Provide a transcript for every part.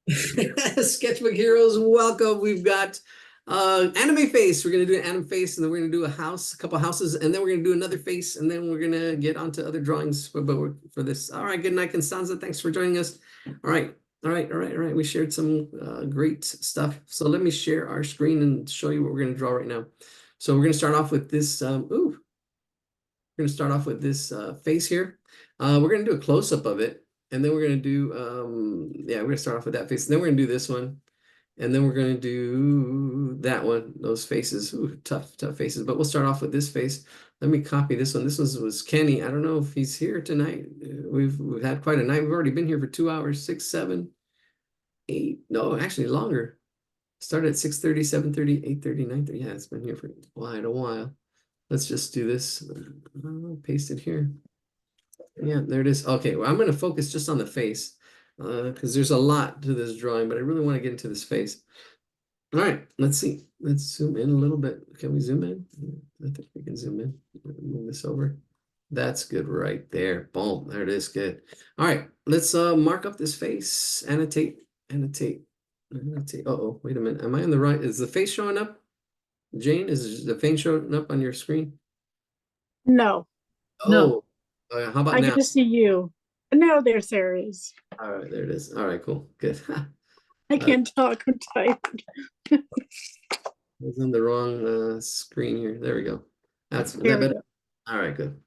Sketchbook Heroes, welcome. We've got anime face. We're gonna do an anime face, and then we're gonna do a house, a couple houses, and then we're gonna do another face, and then we're gonna get onto other drawings for this. All right, good night, Constanza. Thanks for joining us. All right, all right. We shared some great stuff. So let me share our screen and show you what we're gonna draw right now. So we're gonna start off with this. We're gonna start off with this face here. We're gonna do a close-up of it. And then we're going to do, yeah, we're going to start off with that face. And then we're going to do this one. And then we're going to do that one, those faces. Ooh, tough faces. But we'll start off with this face. Let me copy this one. This was Kenny. I don't know if he's here tonight. We've had quite a night. We've already been here for 2 hours, 6, 7, 8. No, actually longer. Started at 6:30, 7:30, 8:30, 9:30. Yeah, it's been here for quite a while. Let's just do this. Paste it here. Yeah, there it is. Okay, well, I'm going to focus just on the face because there's a lot to this drawing, but I really want to get into this face. All right, let's see. Let's zoom in a little bit. Can we zoom in? I think we can zoom in. Move this over. That's good right there. Boom, there it is. Good. All right, let's mark up this face. Annotate. Uh-oh, wait a minute. Am I on the right? Is the face showing up? Jane, is the face showing up on your screen? No, Oh, how about I now? get to see you. No, there's Aries. All right, there it is. All right, cool. Good. I I can't talk. I'm tired. was on the wrong screen here. There we go. That's There that we better. go. All right, good.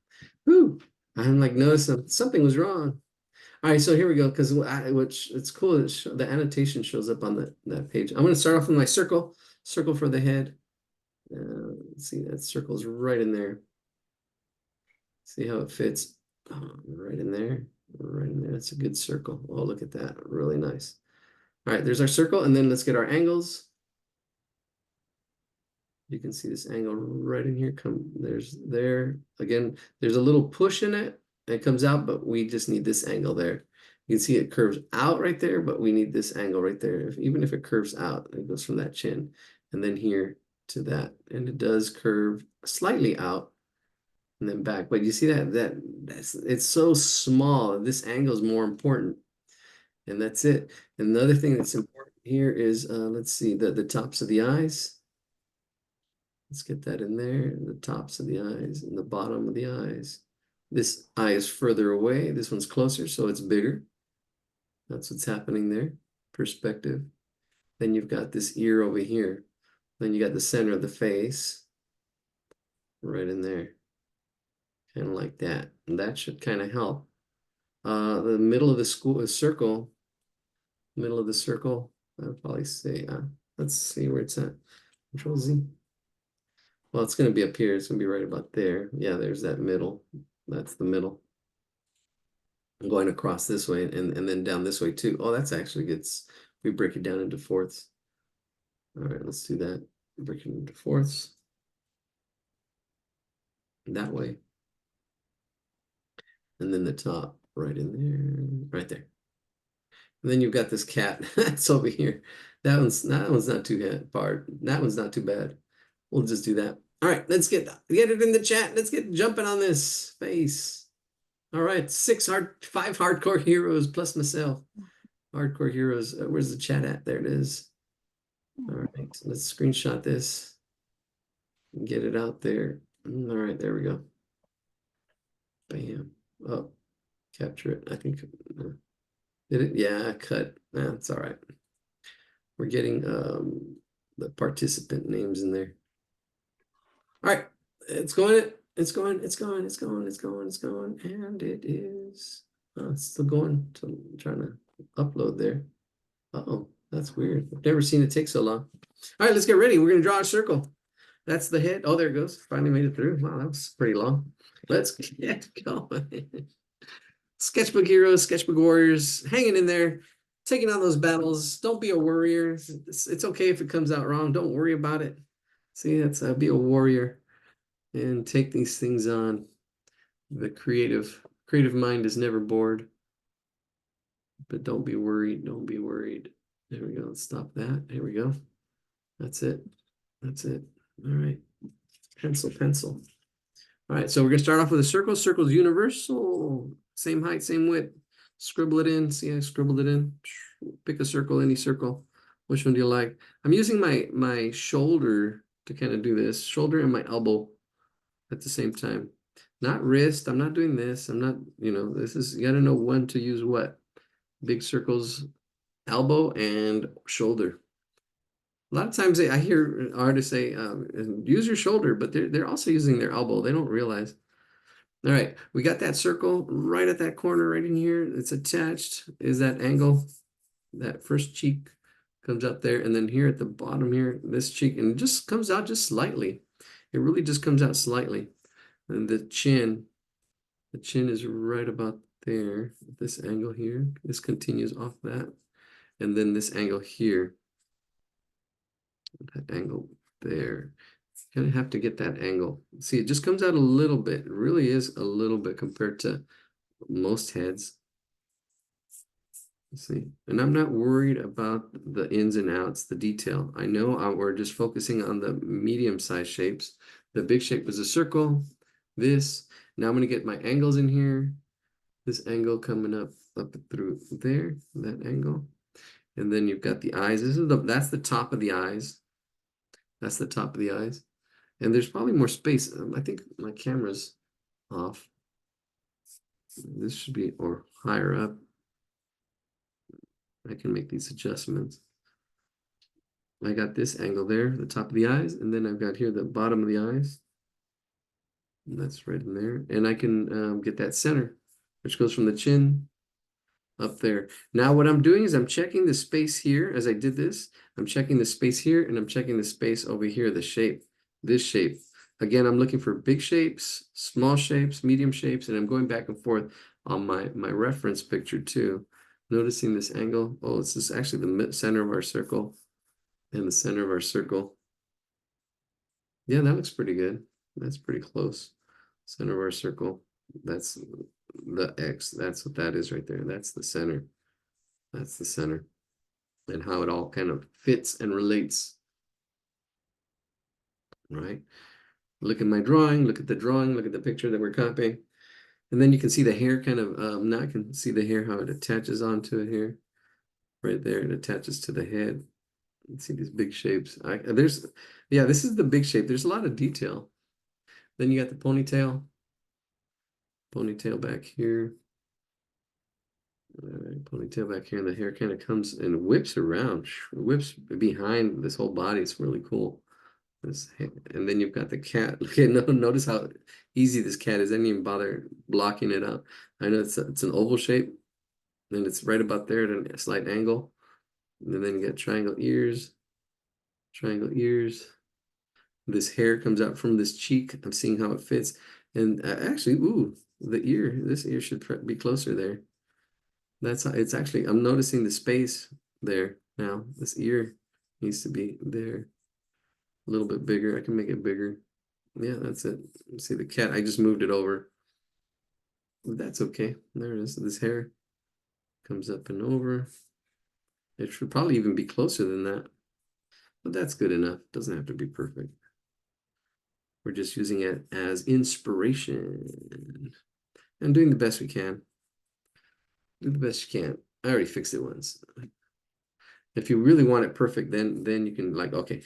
Woo. I'm like noticing something was wrong. All right, so here we go. Because which it's cool that the annotation shows up on that page. I'm going to start off with my circle for the head. Let's see, that circle's right in there. See how it fits? Right in there. Right in there. That's a good circle. Oh, look at that. Really nice. All right, there's our circle. And then let's get our angles. You can see this angle right in here. There. Again, there's a little push in it. It comes out, but we just need this angle there. You can see it curves out right there, but we need this angle right there. Even if it curves out, it goes from that chin and then here to that. And it does curve slightly out and then back. But you see it's so small. This angle is more important. And that's it. Another thing that's important here is, let's see, the tops of the eyes. Let's get that in there, the tops of the eyes and the bottom of the eyes. This eye is further away. This one's closer, so it's bigger. That's what's happening there. Perspective. Then you've got this ear over here. Then you got the center of the face right in there. Kind of like that. And that should kind of help. The middle of the circle, middle of the circle, I'd probably say, let's see where it's at. Control Z. Well, it's going to be up here. It's going to be right about there. Yeah, there's that middle. That's the middle. I'm going across this way and then down this way too. Oh, that's actually good. We break it down into fourths. All right, let's do that. Break it into fourths. That way. And then the top right in there, right there. And then you've got this cat. That's over here. That one's not too hard. That one's not too bad. We'll just do that. All right, let's get it in the chat. Let's get jumping on this face. All right, 5 hardcore heroes plus myself. Hardcore heroes. Where's the chat at? There it is. All right, let's screenshot this and get it out there. All right, there we go. Bam. Oh, capture it. I think. Did it? Yeah, cut. That's all right. We're getting the participant names in there. All right, it's going, and it is. It's still going. Trying to upload there. Uh-oh, that's weird. I've never seen it take so long. All right, let's get ready. We're gonna draw a circle. That's the head. Oh, there it goes. Finally made it through. Wow, that was pretty long. Let's get going. Sketchbook heroes, sketchbook warriors, hanging in there, taking on those battles. Don't be a worrier. It's okay if it comes out wrong. Don't worry about it. See, that's be a warrior and take these things on. The creative mind is never bored. But don't be worried. Don't be worried. There we go. Let's stop that. Here we go. That's it. That's it. All right. Pencil. All right. So we're going to start off with a circle. Circle's universal. Same height, same width. scribble it in. See, I scribbled it in. Pick a circle, any circle. Which one do you like? I'm using my shoulder to kind of do this, shoulder and my elbow at the same time. Not wrist. I'm not doing this. I'm not, this is, you got to know when to use what. Big circles, elbow and shoulder. A lot of times I hear artists say, use your shoulder, but they're also using their elbow. They don't realize. All right, we got that circle right at that corner right in here. It's attached. Is that angle? That first cheek comes up there, and then here at the bottom here, this cheek, and it just comes out just slightly. It really just comes out slightly. And the chin is right about there. This angle here, this continues off that. And then this angle here, that angle there. Gonna have to get that angle. See, it just comes out a little bit. It really is a little bit compared to most heads. Let's see, and I'm not worried about the ins and outs, the detail. I know we're just focusing on the medium-sized shapes. The big shape was a circle. This. Now I'm gonna get my angles in here. This angle coming up through there, that angle. And then you've got the eyes. That's the top of the eyes. That's the top of the eyes. And there's probably more space. I think my camera's off. This should be, or higher up. I can make these adjustments. I got this angle there, the top of the eyes, and then I've got here the bottom of the eyes. And that's right in there. And I can get that center, which goes from the chin up there. Now what I'm doing is I'm checking the space here as I did this. I'm checking the space here, and I'm checking the space over here, the shape. This shape. Again, I'm looking for big shapes, small shapes, medium shapes, and I'm going back and forth on my reference picture too. Noticing this angle. Oh, this is actually the center of our circle and the center of our circle. Yeah, that looks pretty good. That's pretty close. Center of our circle. That's the X. That's what that is right there. That's the center. That's the center. And how it all kind of fits and relates. Right? Look at my drawing, look at the drawing, look at the picture that we're copying. And then you can see the hair kind of, now I can see the hair, how it attaches onto it here. Right there, it attaches to the head. You can see these big shapes. Yeah, this is the big shape. There's a lot of detail. Then you got the ponytail. Ponytail back here. All right, ponytail back here, and the hair kind of comes and whips around, whips behind this whole body. It's really cool. And then you've got the cat. Okay, notice how easy this cat is. I didn't even bother blocking it out. I know it's an oval shape, and it's right about there at a slight angle. And then you got triangle ears. This hair comes out from this cheek. I'm seeing how it fits. And actually, ooh, this ear should be closer there. That's how it's actually, I'm noticing the space there now. This ear needs to be there. A little bit bigger. I can make it bigger. Yeah, that's it. See the cat, I just moved it over. That's okay. There it is. This hair comes up and over. It should probably even be closer than that. But that's good enough. Doesn't have to be perfect. We're just using it as inspiration. And doing the best we can. Do the best you can. I already fixed it once. If you really want it perfect, then you can okay.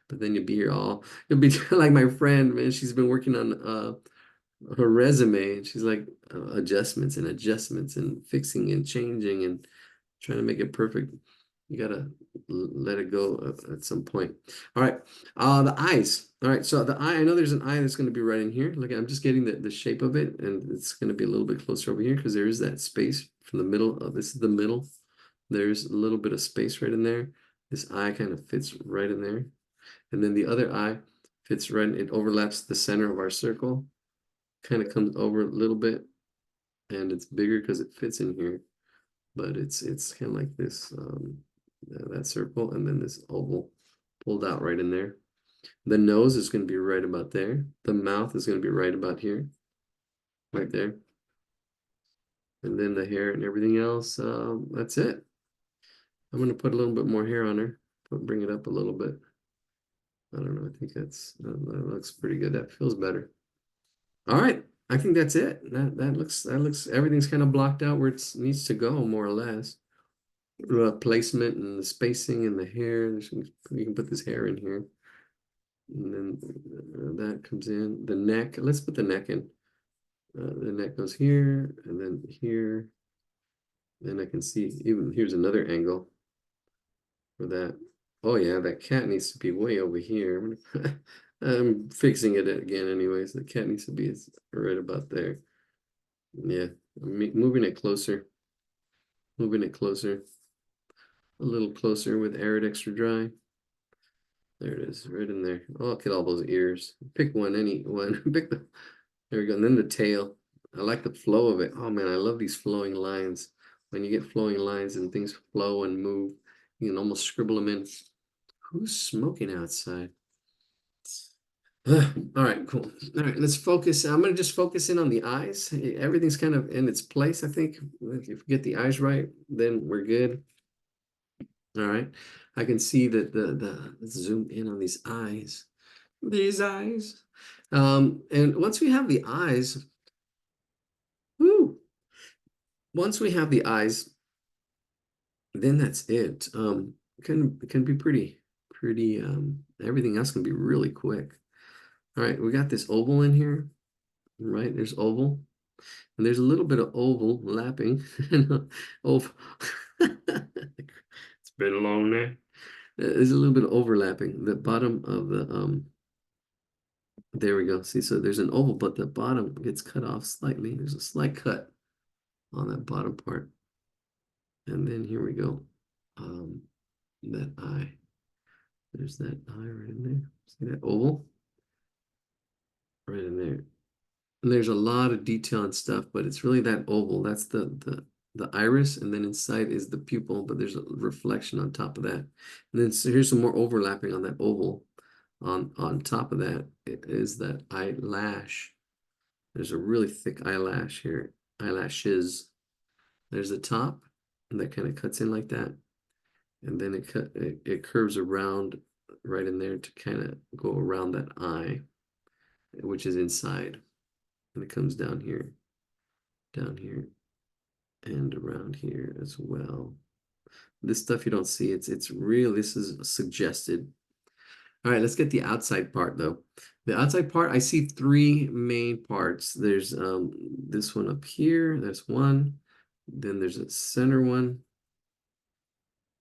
But then you'll be like my friend, man. She's been working on her resume, and she's like adjustments and fixing and changing and trying to make it perfect. You gotta let it go at some point. All right, the eyes. All right, so the eye, I know there's an eye that's going to be right in here. Look, I'm just getting the shape of it, and it's going to be a little bit closer over here because there is that space from the middle. This is the middle. There's a little bit of space right in there. This eye kind of fits right in there. And then the other eye fits right, it overlaps the center of our circle. Kind of comes over a little bit. And it's bigger because it fits in here. But it's kind of like this, that circle, and then this oval pulled out right in there. The nose is going to be right about there. The mouth is going to be right about here. Right there. And then the hair and everything else, that's it. I'm going to put a little bit more hair on her, bring it up a little bit. I don't know, I think that looks pretty good. That feels better. All right, I think that's it. That looks everything's kind of blocked out where it needs to go, more or less. Placement and the spacing and the hair. You can put this hair in here. And then that comes in. The neck. Let's put the neck in. The neck goes here and then here. Then I can see even here's another angle for that. Oh yeah, that cat needs to be way over here. I'm fixing it again anyways. The cat needs to be right about there. Yeah, I'm moving it closer. Moving it closer. A little closer with Arid Extra Dry. There it is, right in there. Oh, look at all those ears. Pick one, any one. Pick the. There we go. And then the tail. I like the flow of it. Oh man, I love these flowing lines. When you get flowing lines and things flow and move, you can almost scribble them in. Who's smoking outside? All right, cool. All right, let's focus. I'm gonna just focus in on the eyes. Everything's kind of in its place, I think. If we get the eyes right, then we're good. All right. I can see that let's zoom in on these eyes. These eyes. And once we have the eyes, whoo, once we have the eyes, then that's it. It can be pretty everything else can be really quick. All right, we got this oval in here, right? There's oval, and there's a little bit of oval lapping. Oval. It's been a long night. There's a little bit of overlapping. The bottom of the there we go. See, so there's an oval, but the bottom gets cut off slightly. There's a slight cut on that bottom part. And then here we go. That eye. There's that eye right in there. See that oval? Right in there. And there's a lot of detail and stuff, but it's really that oval. That's the iris, and then inside is the pupil, but there's a reflection on top of that. And then so here's some more overlapping on that oval. On top of that is that eyelash. There's a really thick eyelash here, eyelashes. There's the top, and that kind of cuts in like that, and then it curves around right in there to kind of go around that eye, which is inside, and it comes down here, and around here as well. This stuff you don't see. It's real. This is suggested. All right, let's get the outside part though. The outside part, I see three main parts. There's this one up here. There's one. Then there's a center one.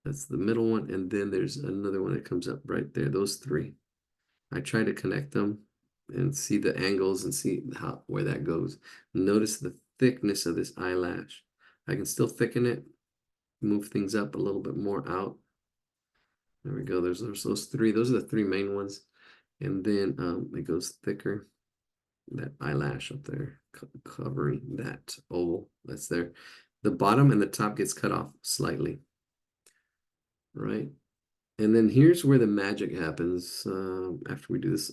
That's the middle one. And then there's another one that comes up right there. Those three. I try to connect them and see the angles and see where that goes. Notice the thickness of this eyelash. I can still thicken it, move things up a little bit more out. There we go. There's those three. Those are the three main ones. And then it goes thicker. That eyelash up there covering that oval that's there. The bottom and the top gets cut off slightly. Right. And then here's where the magic happens after we do this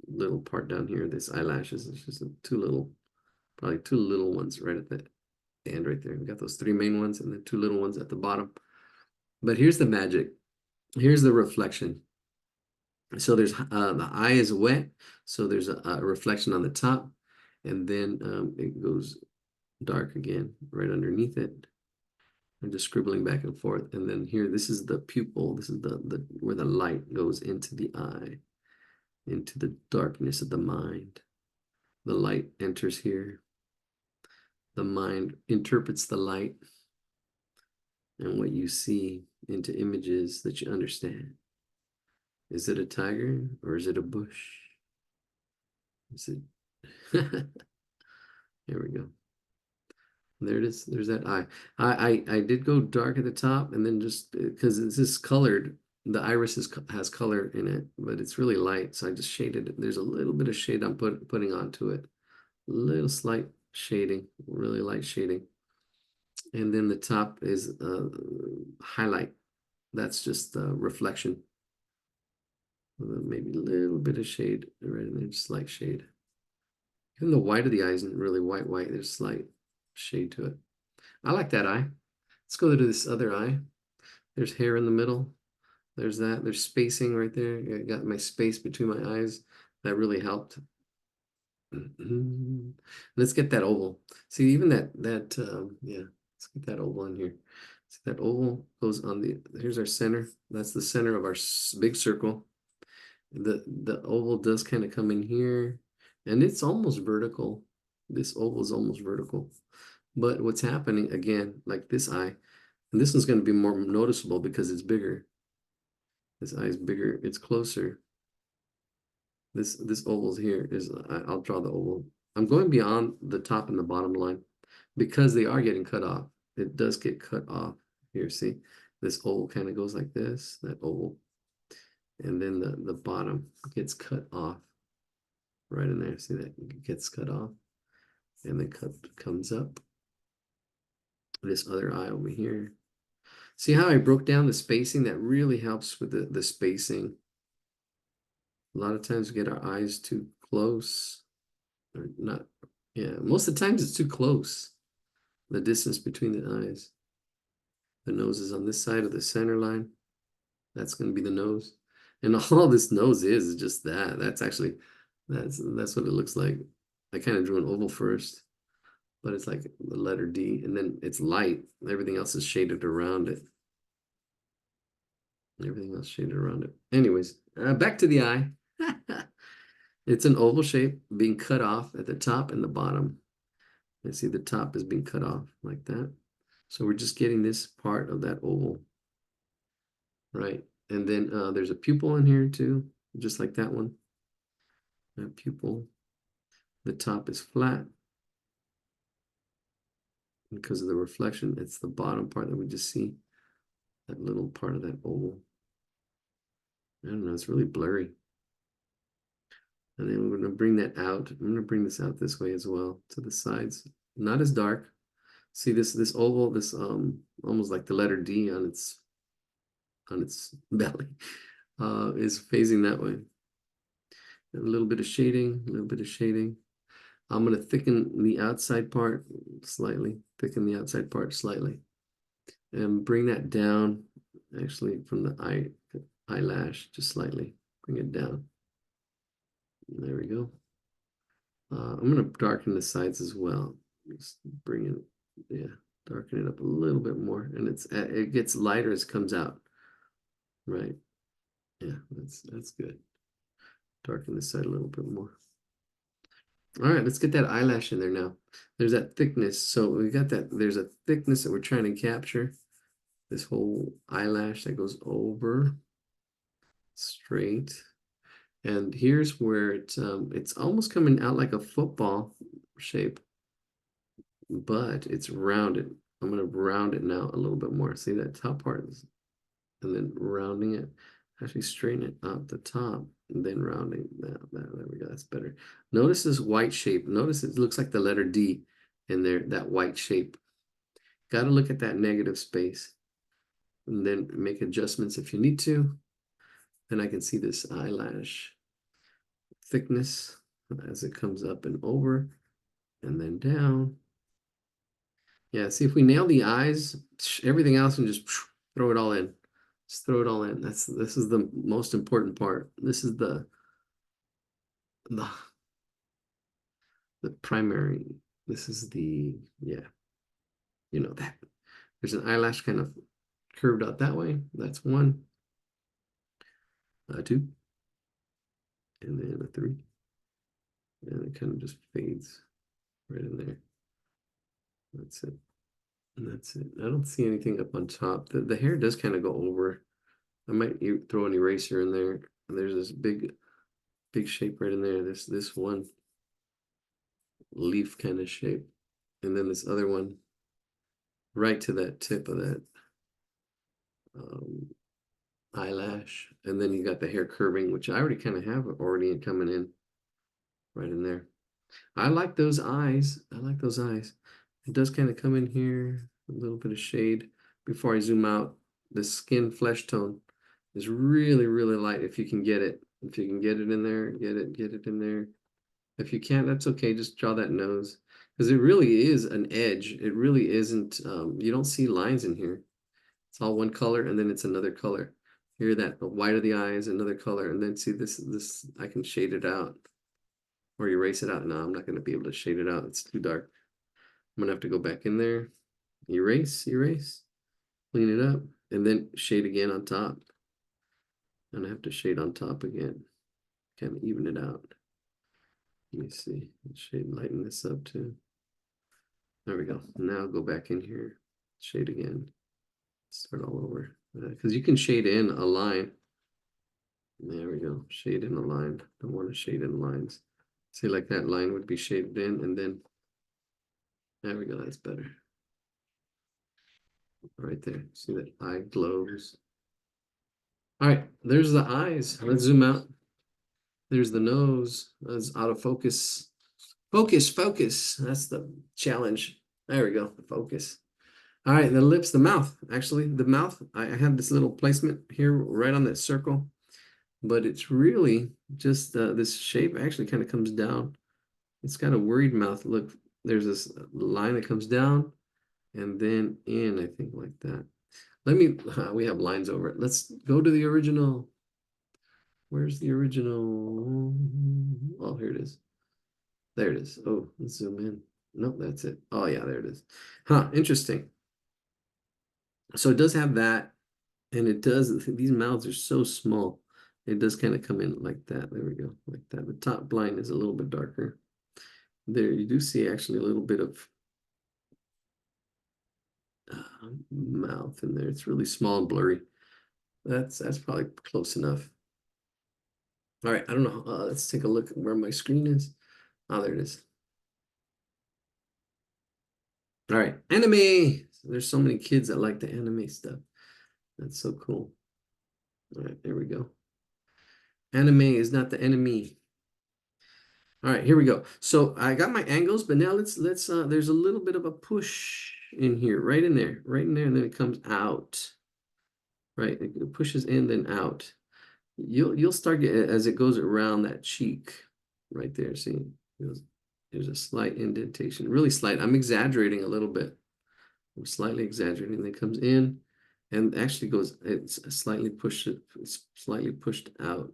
little part down here. This eyelashes. It's just probably two little ones right at the end right there. We got those three main ones and then two little ones at the bottom. But here's the magic. Here's the reflection. So there's the eye is wet, so there's a reflection on the top, and then it goes dark again right underneath it. I'm just scribbling back and forth, and then here, this is the pupil. This is the where the light goes into the eye, into the darkness of the mind. The light enters here. The mind interprets the light and what you see into images that you understand. Is it a tiger or is it a bush? Is it? Here we go. There it is. There's that eye. I did go dark at the top, and then just because this is colored, the iris has color in it, but it's really light, so I just shaded it. There's a little bit of shade I'm putting onto it. Little slight shading, really light shading. And then the top is highlight. That's just reflection. Maybe a little bit of shade right in there, just light shade. Even the white of the eye isn't really white. There's slight shade to it. I like that eye. Let's go to this other eye. There's hair in the middle. There's that. There's spacing right there. I got my space between my eyes. That really helped. Let's get that oval. See, even yeah, let's get that oval in here. See, that oval goes on here's our center. That's the center of our big circle. The oval does kind of come in here, and it's almost vertical. This oval is almost vertical. But what's happening again, like this eye, and this one's going to be more noticeable because it's bigger. This eye is bigger, it's closer. This oval's here is, I'll draw the oval. I'm going beyond the top and the bottom line because they are getting cut off. It does get cut off here. See, this oval kind of goes like this, that oval, and then the bottom gets cut off right in there. See that it gets cut off, and then comes up. This other eye over here. See how I broke down the spacing? That really helps with the spacing. A lot of times we get our eyes too close, or not. Yeah, most of the times it's too close. The distance between the eyes. The nose is on this side of the center line. That's going to be the nose. And all this nose is just that. That's actually, that's what it looks like. I kind of drew an oval first, but it's like the letter D, and then it's light. Everything else is shaded around it. Everything else shaded around it. Anyways, back to the eye. It's an oval shape being cut off at the top and the bottom. I see the top is being cut off like that. So we're just getting this part of that oval. Right. And then there's a pupil in here too, just like that one. That pupil. The top is flat. Because of the reflection, it's the bottom part that we just see. That little part of that oval. I don't know, it's really blurry. And then we're going to bring that out. I'm going to bring this out this way as well to the sides. Not as dark. See this oval, this almost like the letter D on its belly, is phasing that way. A little bit of shading, a little bit of shading. I'm going to thicken the outside part slightly, and bring that down actually from the eyelash just slightly. Bring it down. There we go. I'm going to darken the sides as well. Just bring it, yeah, darken it up a little bit more, and it gets lighter as it comes out. Right. Yeah, that's good. Darken this side a little bit more. All right, let's get that eyelash in there now. There's that thickness. So we got that. There's a thickness that we're trying to capture. This whole eyelash that goes over straight. And here's where it's almost coming out like a football shape, but it's rounded. I'm going to round it now a little bit more. See that top part is, and then rounding it. Actually straighten it out the top and then rounding that. There we go. That's better. Notice this white shape. Notice it looks like the letter D in there, that white shape. Got to look at that negative space and then make adjustments if you need to. Then I can see this eyelash thickness as it comes up and over and then down. Yeah, see if we nail the eyes, everything else, and just throw it all in. Just throw it all in. This is the most important part. This is the primary. This is yeah. You know that. There's an eyelash kind of curved out that way. That's 1, 2, and then a 3. And it kind of just fades right in there. That's it. And that's it. I don't see anything up on top. The hair does kind of go over. I might throw an eraser in there. And there's this big shape right in there. This one leaf kind of shape. And then this other one right to that tip of that eyelash. And then you got the hair curving, which I already kind of have already coming in right in there. I like those eyes. It does kind of come in here, a little bit of shade. Before I zoom out, the skin flesh tone is really, really light if you can get it. If you can get it in there, get it in there. If you can't, that's okay. Just draw that nose. Because it really is an edge. It really isn't, you don't see lines in here. It's all one color and then it's another color. Here, the white of the eye is another color. And then see this, I can shade it out. or erase it out. No, I'm not going to be able to shade it out. It's too dark. I'm going to have to go back in there, erase, clean it up, and then shade again on top. And I have to shade on top again, kind of even it out. Let me see, shade, lighten this up too. There we go. Now go back in here, shade again, start all over. Because you can shade in a line. There we go, shade in a line. Don't want to shade in lines. See, like that line would be shaded in, and then there we go, that's better. Right there, see that eye glows. All right, there's the eyes. Let's zoom out. There's the nose. That's out of focus. Focus. That's the challenge. There we go, focus. All right, the lips, the mouth. Actually, the mouth, I have this little placement here right on that circle, but it's really just this shape actually kind of comes down. It's got a worried mouth. Look, there's this line that comes down and then in, I think, like that. We have lines over it. Let's go to the original. Where's the original? Oh, here it is. There it is. Oh, let's zoom in. Nope, that's it. Oh, yeah, there it is. Huh, interesting. So it does have that, and it does, these mouths are so small. It does kind of come in like that. There we go, like that. The top line is a little bit darker. There, you do see actually a little bit of mouth in there. It's really small and blurry. That's probably close enough. All right, I don't know. Let's take a look at where my screen is. Oh, there it is. All right, anime. There's so many kids that like the anime stuff. That's so cool. All right, there we go. Anime is not the enemy. All right, here we go. So I got my angles, but now let's there's a little bit of a push in here, right in there, and then it comes out. Right, it pushes in, then out. You'll start getting as it goes around that cheek, right there. See, there's a slight indentation, really slight. I'm exaggerating a little bit. I'm slightly exaggerating. Then it comes in, and actually goes. It's slightly pushed. It's slightly pushed out.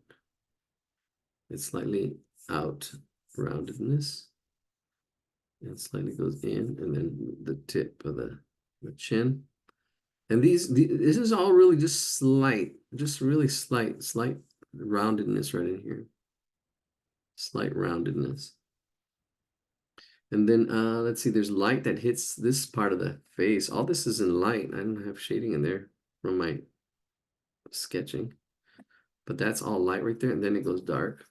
It's slightly out. Roundedness, and slightly goes in, and then the tip of the chin. And this is all really just slight, just really slight roundedness right in here. Slight roundedness. And then let's see, there's light that hits this part of the face. All this is in light. I don't have shading in there from my sketching, but that's all light right there, and then it goes dark.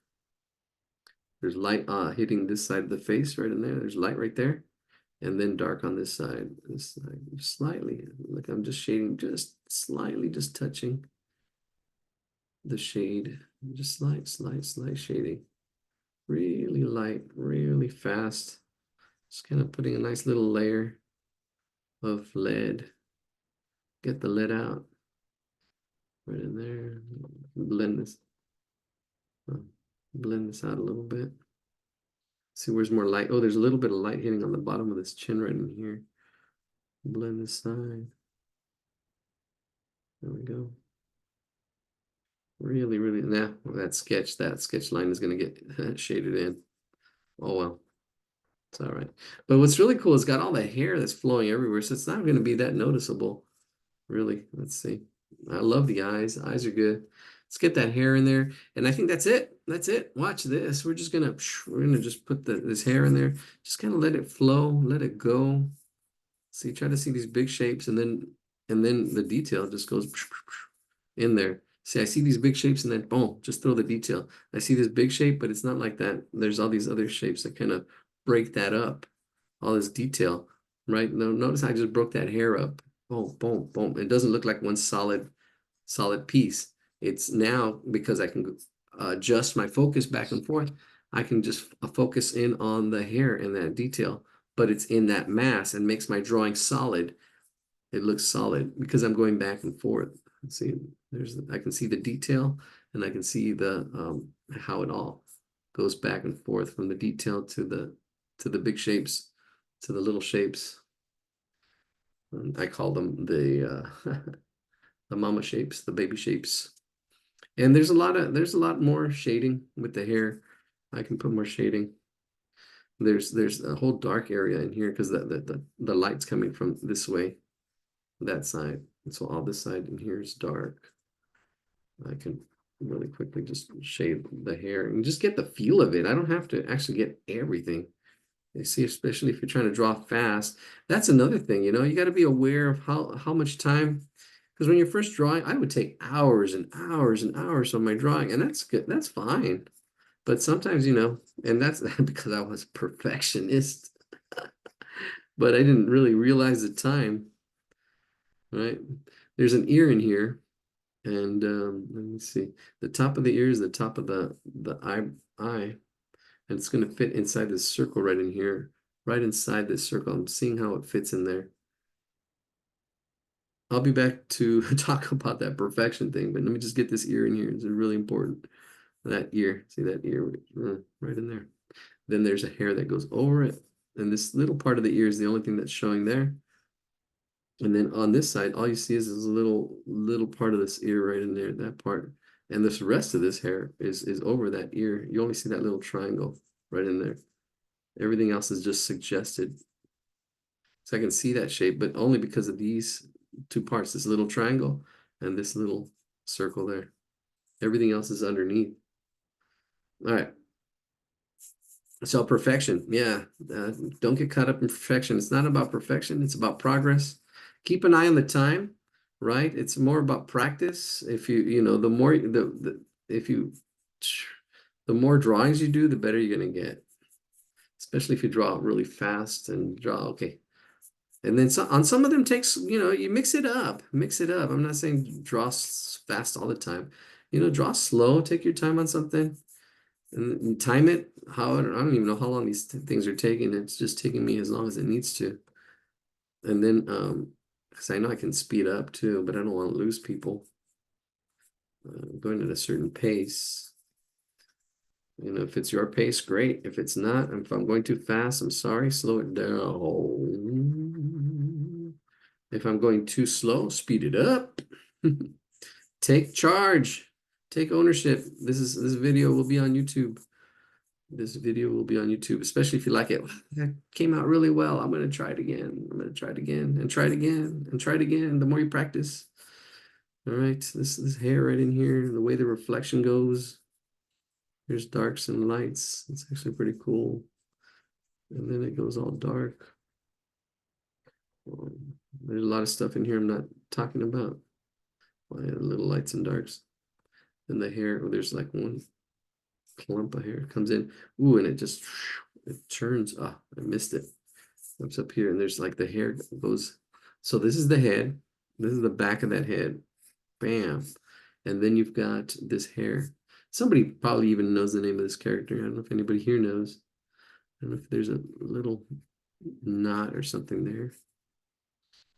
There's light hitting this side of the face right in there. There's light right there. And then dark on this side. Slightly. Look, I'm just shading just slightly, just touching the shade. Just slight shading. Really light, really fast. Just kind of putting a nice little layer of lead. Get the lead out. Right in there. Blend this. Blend this out a little bit. See where's more light. Oh, there's a little bit of light hitting on the bottom of this chin right in here. Blend this side. There we go. Really, now that sketch line is going to get shaded in. Oh, well. It's all right. But what's really cool is got all the hair that's flowing everywhere, so it's not going to be that noticeable. Really, let's see. I love the eyes. The eyes are good. Let's get that hair in there. And I think that's it. That's it. Watch this. We're gonna just put this hair in there. Just kind of let it flow, let it go. See, try to see these big shapes, and then the detail just goes in there. See, I see these big shapes, and then boom, just throw the detail. I see this big shape, but it's not like that. There's all these other shapes that kind of break that up. All this detail, right? Now, notice I just broke that hair up. Boom, boom, boom. It doesn't look like one solid piece. It's now, because I can adjust my focus back and forth, I can just focus in on the hair and that detail, but it's in that mass and makes my drawing solid. It looks solid because I'm going back and forth. See, I can see the detail, and I can see the how it all goes back and forth from the detail to the big shapes, to the little shapes. I call them the the mama shapes, the baby shapes. And there's a lot more shading with the hair. I can put more shading. There's a whole dark area in here because the light's coming from this way, that side. And so all this side in here is dark. I can really quickly just shade the hair and just get the feel of it. I don't have to actually get everything. You see, especially if you're trying to draw fast. That's another thing, you know, you got to be aware of how much time. Because when you're first drawing, I would take hours and hours and hours on my drawing, and that's good. That's fine. But sometimes, you know, and that's because I was a perfectionist, but I didn't really realize the time, right? There's an ear in here, and let me see. The top of the ear is the top of the eye, and it's going to fit inside this circle right in here, right inside this circle. I'm seeing how it fits in there. I'll be back to talk about that perfection thing, but let me just get this ear in here. It's really important. That ear, see that ear right in there. Then there's a hair that goes over it, and this little part of the ear is the only thing that's showing there. And then on this side, all you see is this little part of this ear right in there, that part. And this rest of this hair is over that ear. You only see that little triangle right in there. Everything else is just suggested. So I can see that shape, but only because of these two parts, this little triangle and this little circle there. Everything else is underneath. All right. So perfection, yeah. Don't get caught up in perfection. It's not about perfection. It's about progress. Keep an eye on the time, right? It's more about practice. If you know, the more the more drawings you do, the better you're gonna get. Especially if you draw really fast and draw okay. And then on some of them takes, you know, you mix it up. Mix it up. I'm not saying draw fast all the time. You know, draw slow, take your time on something. And time it I don't even know how long these things are taking. It's just taking me as long as it needs to. And then because I know I can speed up too, but I don't want to lose people. Going at a certain pace. You know, if it's your pace, great. If it's not, if I'm going too fast, I'm sorry, slow it down. If I'm going too slow, speed it up. Take charge. Take ownership. This video will be on YouTube. This video will be on YouTube, especially if you like it. That came out really well. I'm going to try it again. I'm going to try it again and try it again and try it again. The more you practice. All right. This hair right in here, the way the reflection goes. There's darks and lights. It's actually pretty cool. And then it goes all dark. There's a lot of stuff in here I'm not talking about. Little lights and darks. And the hair, there's like one clump of hair comes in. Ooh, and it just it turns. Ah, I missed it. Comes up here, and there's like the hair goes. So this is the head. This is the back of that head. Bam. And then you've got this hair. Somebody probably even knows the name of this character. I don't know if anybody here knows. I don't know if there's a little knot or something there.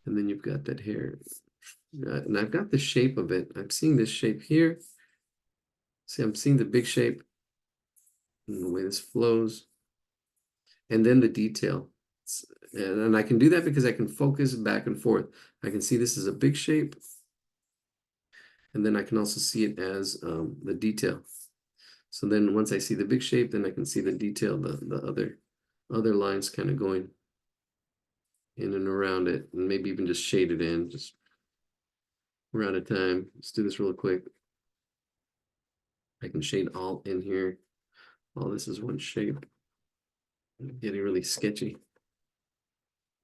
And then you've got that hair. And I've got the shape of it. I'm seeing this shape here. See, I'm seeing the big shape and the way this flows. And then the detail. And I can do that because I can focus back and forth. I can see this is a big shape. And then I can also see it as the detail. So then once I see the big shape, then I can see the detail, the other lines kind of going in and around it, and maybe even just shade it in, just around a time. Let's do this real quick. I can shade all in here. All this is one shape. Getting really sketchy.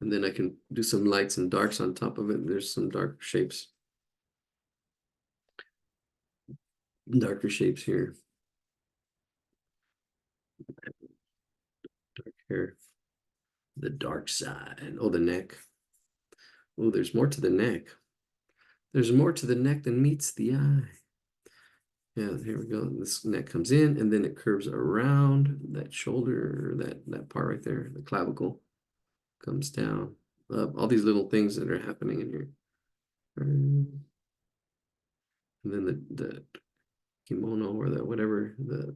And then I can do some lights and darks on top of it. There's some dark shapes. Darker shapes here. Dark hair. The dark side. Oh, the neck. Oh, there's more to the neck. There's more to the neck than meets the eye. Yeah, here we go. This neck comes in and then it curves around that shoulder, that part right there, the clavicle comes down. All these little things that are happening in here. And then the kimono or the whatever, the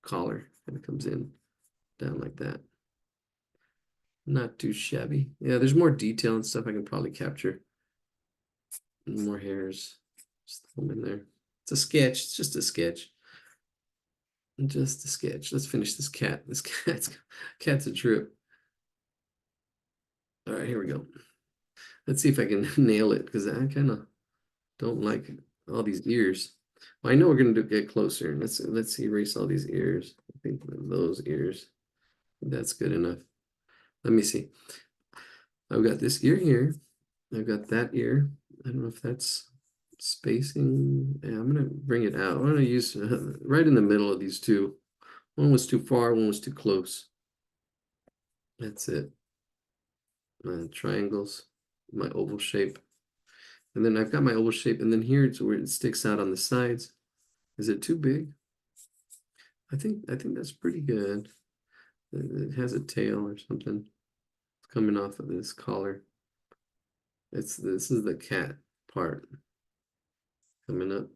collar kind of comes in down like that. Not too shabby. Yeah, there's more detail and stuff I can probably capture. More hairs. Just throw them in there. It's a sketch. It's just a sketch. Just a sketch. Let's finish this cat. This cat's a trip. All right, here we go. Let's see if I can nail it because I kind of don't like all these ears. Well, I know we're gonna get closer. Let's erase all these ears. I think those ears. That's good enough. Let me see. I've got this ear here. I've got that ear. I don't know if that's spacing. Yeah, I'm gonna bring it out. I'm gonna use right in the middle of these two. One was too far, one was too close. That's it. Triangles, my oval shape. And then I've got my oval shape, and then here it's where it sticks out on the sides. Is it too big? I think that's pretty good. It has a tail or something coming off of this collar. This is the cat part coming up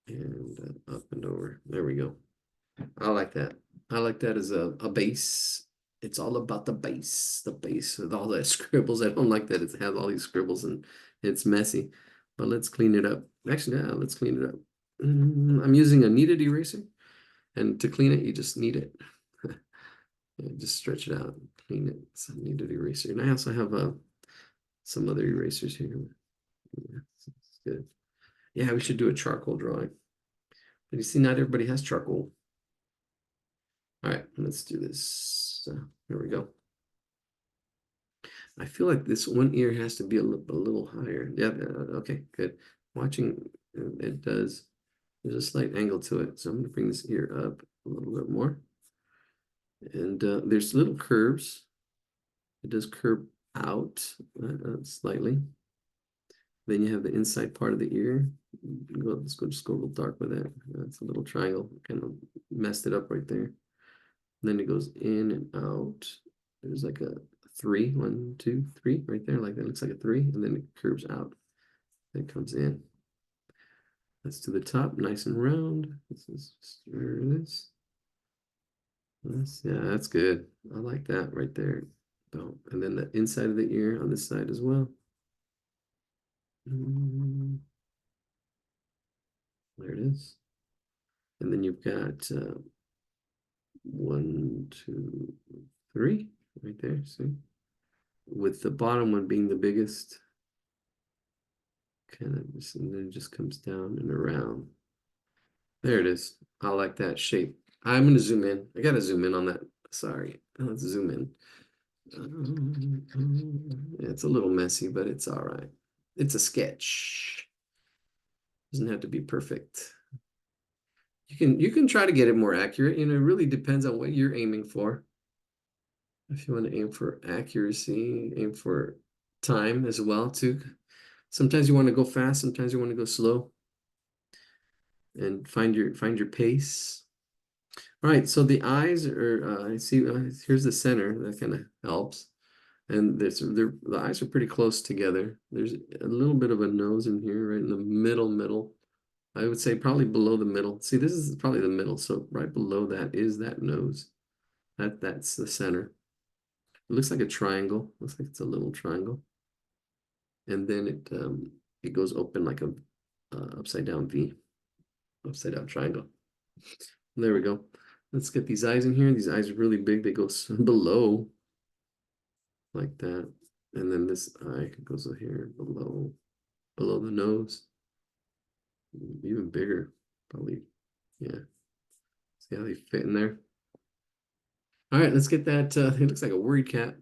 and up and over. There we go. I like that. I like that as a base. It's all about the base with all the scribbles. I don't like that it has all these scribbles and it's messy. But let's clean it up. Actually, yeah, let's clean it up. I'm using a kneaded eraser, and to clean it, you just knead it. Just stretch it out, clean it. It's a kneaded eraser. And I also have some other erasers here. Yeah, it's good. Yeah, we should do a charcoal drawing. But you see, not everybody has charcoal. All right, let's do this. Here we go. I feel like this one ear has to be a little higher. Yeah, okay, good. Watching, it does. There's a slight angle to it. So I'm going to bring this ear up a little bit more. And there's little curves. It does curve out slightly. Then you have the inside part of the ear. Let's just go real dark with that. It's a little triangle. Kind of messed it up right there. And then it goes in and out. There's like a 3, 1, 2, 3 right there. Like that looks like a 3, and then it curves out. Then it comes in. That's to the top, nice and round. This is where it is. Yeah, that's good. I like that right there. Oh, and then the inside of the ear on this side as well. There it is. And then you've got 1, 2, 3 right there. See, with the bottom one being the biggest. Kind of just, and then it just comes down and around. There it is. I like that shape. I'm going to zoom in. I got to zoom in on that. Sorry. Let's zoom in. It's a little messy, but it's all right. It's a sketch. Doesn't have to be perfect. You can try to get it more accurate. You know, it really depends on what you're aiming for. If you want to aim for accuracy, aim for time as well too. Sometimes you want to go fast, sometimes you want to go slow. And find your pace. All right, so the eyes are I see here's the center. That kind of helps. And the eyes are pretty close together. There's a little bit of a nose in here, right in the middle. I would say probably below the middle. See, this is probably the middle. So right below that is that nose. That's the center. It looks like a triangle. Looks like it's a little triangle. And then it goes open like a upside down V, upside down triangle. There we go. Let's get these eyes in here. These eyes are really big. They go below like that. And then this eye goes here below the nose. Even bigger, probably. Yeah. See how they fit in there? All right, let's get that. It looks like a worried cat.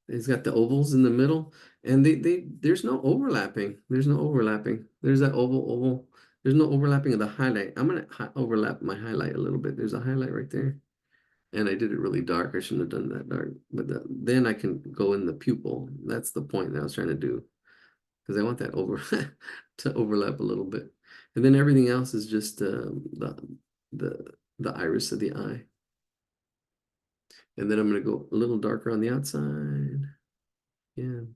It's got the ovals in the middle, and there's no overlapping. There's no overlapping. There's that oval. There's no overlapping of the highlight. I'm gonna overlap my highlight a little bit. There's a highlight right there, and I did it really dark. I shouldn't have done that dark, but then I can go in the pupil. That's the point that I was trying to do, because I want that over to overlap a little bit, and then everything else is just the iris of the eye. And then I'm going to go a little darker on the outside. And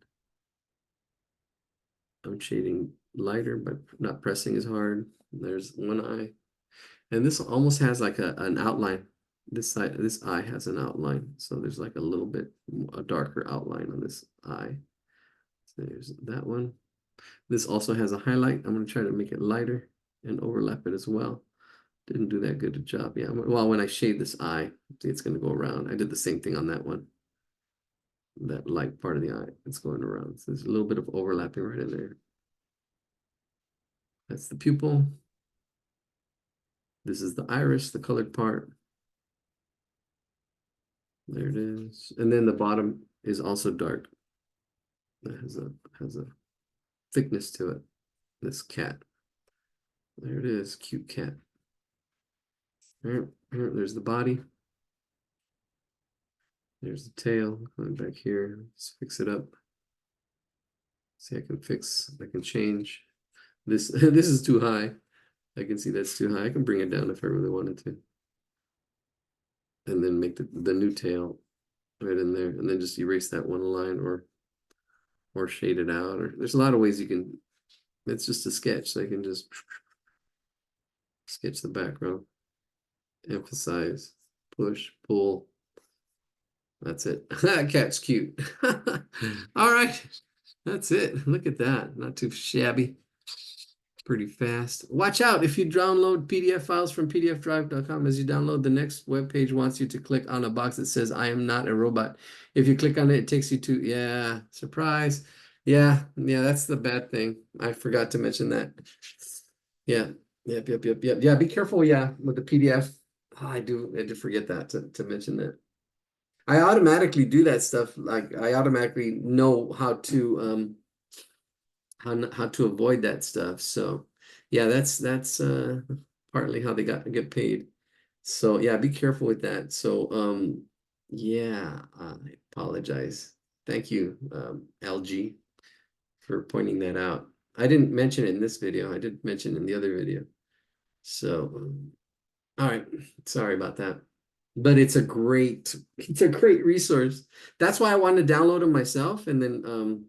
I'm shading lighter, but not pressing as hard. There's one eye. And this almost has like an outline. This eye has an outline. So there's like a little bit a darker outline on this eye. So there's that one. This also has a highlight. I'm going to try to make it lighter and overlap it as well. Didn't do that good a job. Yeah, well, when I shade this eye, see, it's going to go around. I did the same thing on that one. That light part of the eye, it's going around. So there's a little bit of overlapping right in there. That's the pupil. This is the iris, the colored part. There it is. And then the bottom is also dark. That has a thickness to it. This cat. There it is, cute cat. There's the body. There's the tail. Going back here. Let's fix it up. See, I can change. This this is too high. I can see that's too high. I can bring it down if I really wanted to. And then make the new tail right in there. And then just erase that one line or shade it out. Or there's a lot of ways you can, it's just a sketch. So I can just sketch the background. Emphasize, push, pull. That's it. That cat's cute. All right. That's it. Look at that. Not too shabby. Pretty fast. Watch out if you download PDF files from pdfdrive.com. As you download, the next web page wants you to click on a box that says I am not a robot. If you click on it, it takes you to, yeah, surprise. Yeah, that's the bad thing. I forgot to mention that. Yeah, yep. Yeah, be careful, yeah, with the PDF. Oh, I did forget that to mention that. I automatically do that stuff. Like I automatically know how to how to avoid that stuff. So yeah, that's partly how they get paid. So yeah, be careful with that. So yeah, I apologize. Thank you, LG, for pointing that out. I didn't mention it in this video. I did mention it in the other video. So all right, sorry about that. But it's a great resource. That's why I wanted to download them myself and then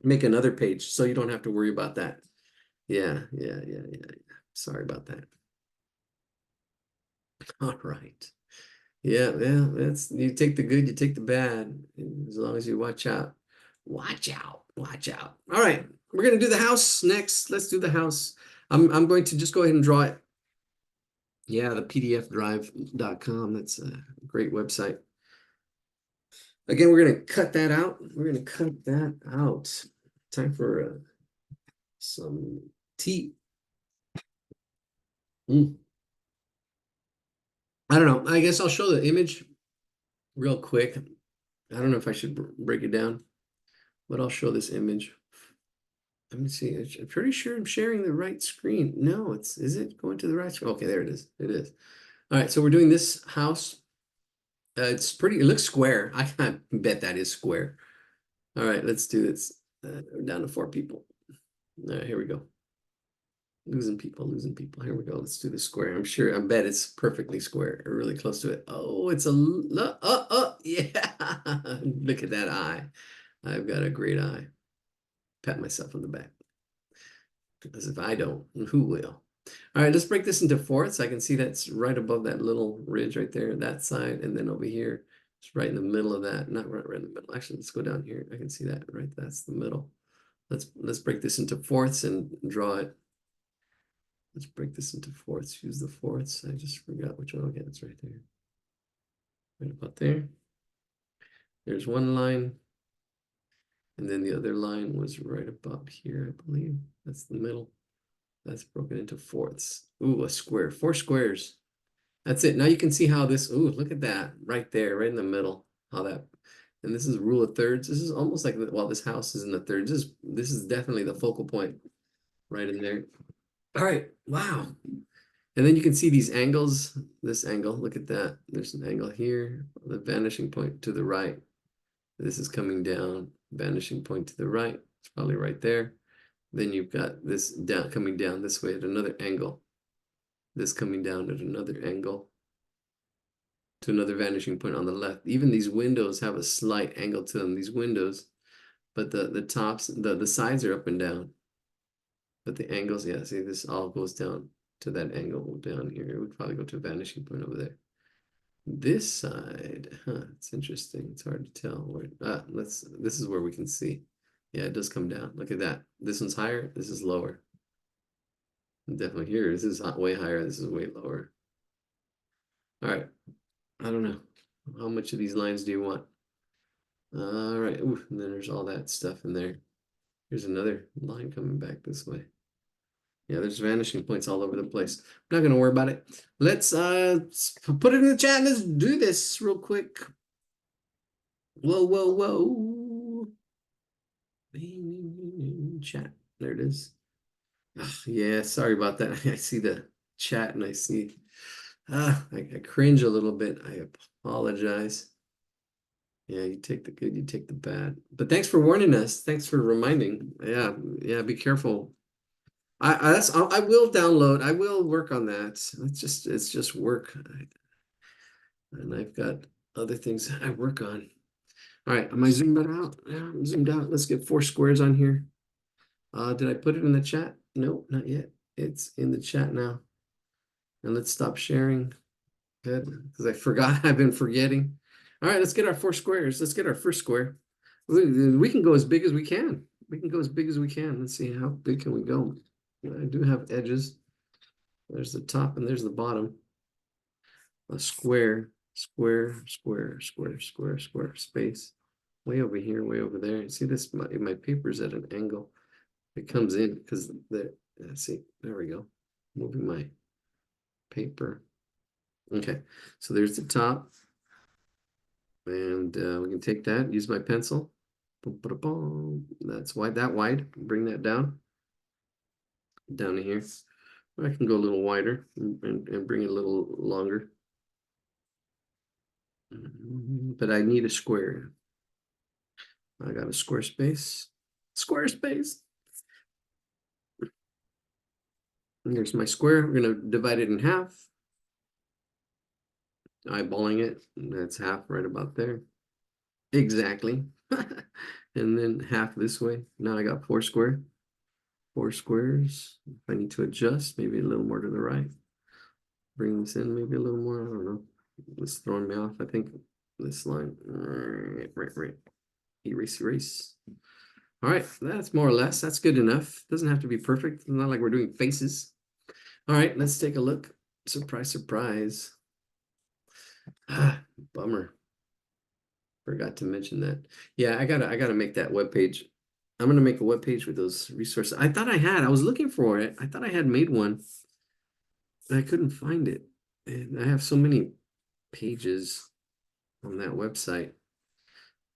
make another page so you don't have to worry about that. Yeah. Sorry about that. All right. Yeah, that's, you take the good, you take the bad, as long as you watch out. Watch out. All right, we're gonna do the house next. Let's do the house. I'm going to just go ahead and draw it. Yeah, the pdfdrive.com. That's a great website. Again, we're going to cut that out. Time for some tea. I don't know. I guess I'll show the image real quick. I don't know if I should break it down, but I'll show this image. Let me see. I'm pretty sure I'm sharing the right screen. No, is it going to the right screen? Okay, there it is. It is. All right, so we're doing this house. It looks square. I can't bet that is square. All right, let's do this. We're down to 4 people. All right, here we go. Losing people. Here we go. Let's do the square. I bet it's perfectly square or really close to it. Oh, it's yeah. Look at that eye. I've got a great eye. Pat myself on the back. As if I don't, who will? All right, let's break this into fourths. I can see that's right above that little ridge right there, that side, and then over here, it's right in the middle of that. Not right in the middle. Actually, let's go down here. I can see that right. That's the middle. Let's break this into fourths and draw it. Let's break this into fourths. Use the fourths. I just forgot which one. Okay, it's right there. Right about there. There's one line. And then the other line was right about here, I believe. That's the middle. That's broken into fourths. Ooh, a square. 4 squares. That's it. Now you can see how this, ooh, look at that. Right there, right in the middle. How that, and this is rule of thirds. This is almost like, well, this house is in the thirds. This is definitely the focal point right in there. All right, wow. And then you can see these angles, this angle, look at that. There's an angle here, the vanishing point to the right. This is coming down, vanishing point to the right. It's probably right there. Then you've got this coming down this way at another angle. This coming down at another angle to another vanishing point on the left. Even these windows have a slight angle to them, these windows, but the tops, the sides are up and down. But the angles, yeah, see, this all goes down to that angle down here. It would probably go to a vanishing point over there. This side, it's interesting. It's hard to tell where. This is where we can see. Yeah, it does come down. Look at that. This one's higher. This is lower. Definitely here. This is way higher. This is way lower. All right. I don't know. How much of these lines do you want? All right. Ooh, and then there's all that stuff in there. Here's another line coming back this way. Yeah, there's vanishing points all over the place. I'm not gonna worry about it. Let's put it in the chat. Let's do this real quick. Whoa, whoa, whoa. Chat. There it is. Ugh, yeah, sorry about that. I see the chat and I see I cringe a little bit. I apologize. Yeah, you take the good, you take the bad. But thanks for warning us. Thanks for reminding. Yeah, yeah, be careful. I will download. I will work on that. It's just work. And I've got other things I work on. All right, am I zoomed out? Yeah, I'm zoomed out. Let's get 4 squares on here. Did I put it in the chat? No, not yet. It's in the chat now. And let's stop sharing. Good, because I forgot. I've been forgetting. All right, let's get our 4 squares. Let's get our first square. We can go as big as we can. We can go as big as we can. Let's see how big can we go. I do have edges. There's the top and there's the bottom. A square, square, square, square, square, square, space. Way over here, way over there. See this? My paper's at an angle. It comes in because there. Let's see. There we go. Moving my paper. Okay, so there's the top. And we can take that, use my pencil. Boom, boom, boom. That's wide, that wide. Bring that down to here. I can go a little wider and bring it a little longer. But I need a square. I got a Squarespace. Squarespace. And here's my square. We're going to divide it in half. Eyeballing it. That's half right about there. Exactly. And then half this way. Now I got 4 square. 4 squares. If I need to adjust, maybe a little more to the right. Bring this in maybe a little more. I don't know. It's throwing me off. I think this line. Right. Erase. All right, that's more or less. That's good enough. Doesn't have to be perfect. It's not like we're doing faces. All right, let's take a look. Surprise, surprise. Bummer. Forgot to mention that. Yeah, I gotta make that web page. I'm gonna make a web page with those resources. I thought I had. I was looking for it. I thought I had made one. I couldn't find it. And I have so many pages on that website.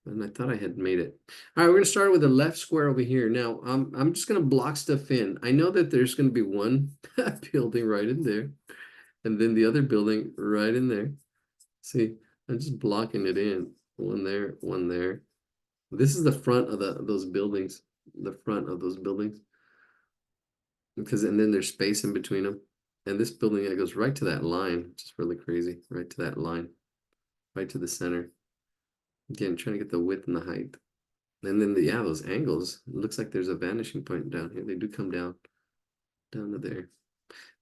And I thought I had made it. All right, we're gonna start with the left square over here. Now, I'm just gonna block stuff in. I know that there's gonna be one building right in there, and then the other building right in there. See, I'm just blocking it in. One there, one there. This is the front of those buildings. The front of those buildings. And then there's space in between them. And this building that goes right to that line, which is really crazy. Right to that line. Right to the center. Again, trying to get the width and the height. And then yeah, those angles. It looks like there's a vanishing point down here. They do come down to there.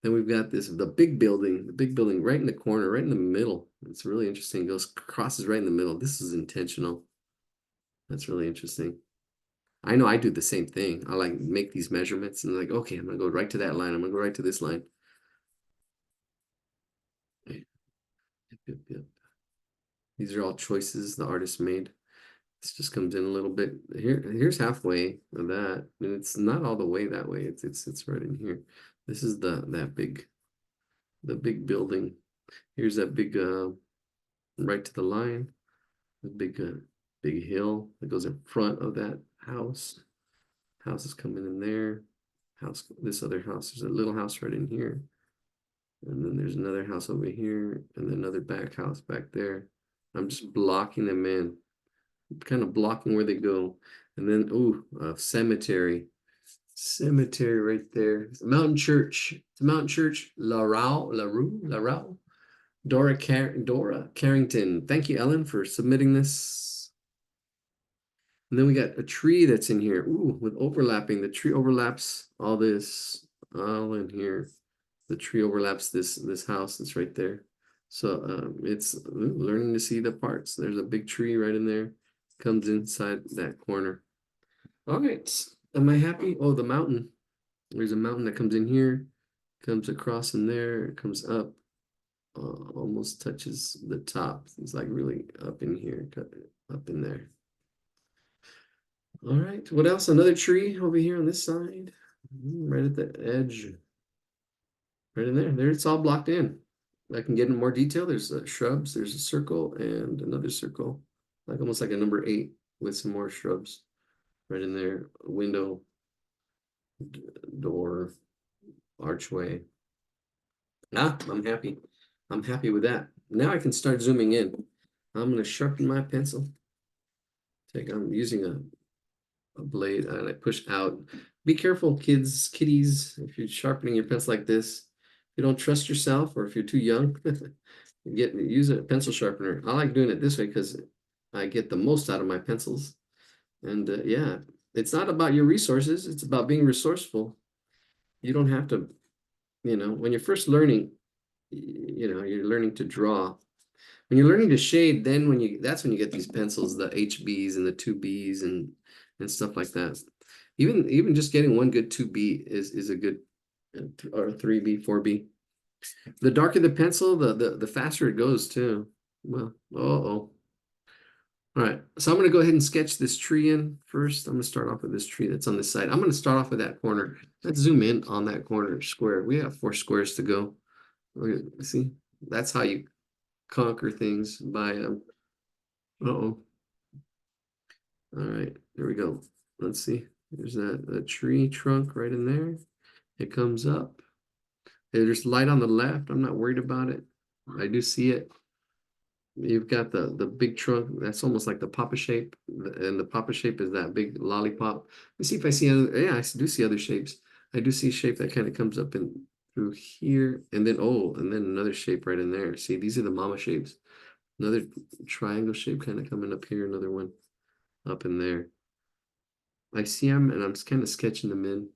Then we've got the big building right in the corner, right in the middle. It's really interesting. It goes crosses right in the middle. This is intentional. That's really interesting. I know I do the same thing. I like make these measurements and like, okay, I'm gonna go right to that line. I'm gonna go right to this line. Yep. These are all choices the artist made. This just comes in a little bit. Here's halfway of that. And it's not all the way that way. It's right in here. This is the big building. Here's that big right to the line. The big hill that goes in front of that house. House is coming in there. This other house. There's a little house right in here. And then there's another house over here, and then another back house back there. I'm just blocking them in, kind of blocking where they go. And then, cemetery. Cemetery right there. It's a mountain church. It's a mountain church. LaRue. Dora Carrington. Thank you, Ellen, for submitting this. And then we got a tree that's in here. Ooh, with overlapping. The tree overlaps all this. All in here. The tree overlaps this house that's right there. So it's learning to see the parts. There's a big tree right in there. Comes inside that corner. All right. Am I happy? Oh, the mountain. There's a mountain that comes in here. comes across in there, it comes up, almost touches the top. It's like really up in here, up in there. All right, what else? Another tree over here on this side, right at the edge, right in there. There, it's all blocked in. I can get in more detail. There's shrubs, there's a circle and another circle, like almost like a number 8 with some more shrubs right in there. Window, door, archway. Ah, I'm happy. I'm happy with that. Now I can start zooming in. I'm going to sharpen my pencil. I'm using a blade and I push out. Be careful, kiddies, if you're sharpening your pencil like this. If you don't trust yourself or if you're too young, use a pencil sharpener. I like doing it this way because I get the most out of my pencils. And yeah, it's not about your resources. It's about being resourceful. You don't have to, when you're first learning, you're learning to draw. When you're learning to shade, then that's when you get these pencils, the HBs and the 2Bs and stuff like that. Even just getting one good 2B is a good, or 3B, 4B. The darker the pencil, the faster it goes too. Well, all right, so I'm going to go ahead and sketch this tree in first. I'm going to start off with this tree that's on this side. I'm going to start off with that corner. Let's zoom in on that corner square. We have 4 squares to go. See, that's how you conquer things by all right, there we go. Let's see, there's that tree trunk right in there. It comes up. There's light on the left. I'm not worried about it. I do see it. You've got the big trunk that's almost like the papa shape, and the papa shape is that big lollipop. Let's see if I see other. Yeah, I do see other shapes. I do see a shape that kind of comes up in through here, and then another shape right in there. See, these are the mama shapes. Another triangle shape kind of coming up here. Another one up in there. I see them, and I'm just kind of sketching them in.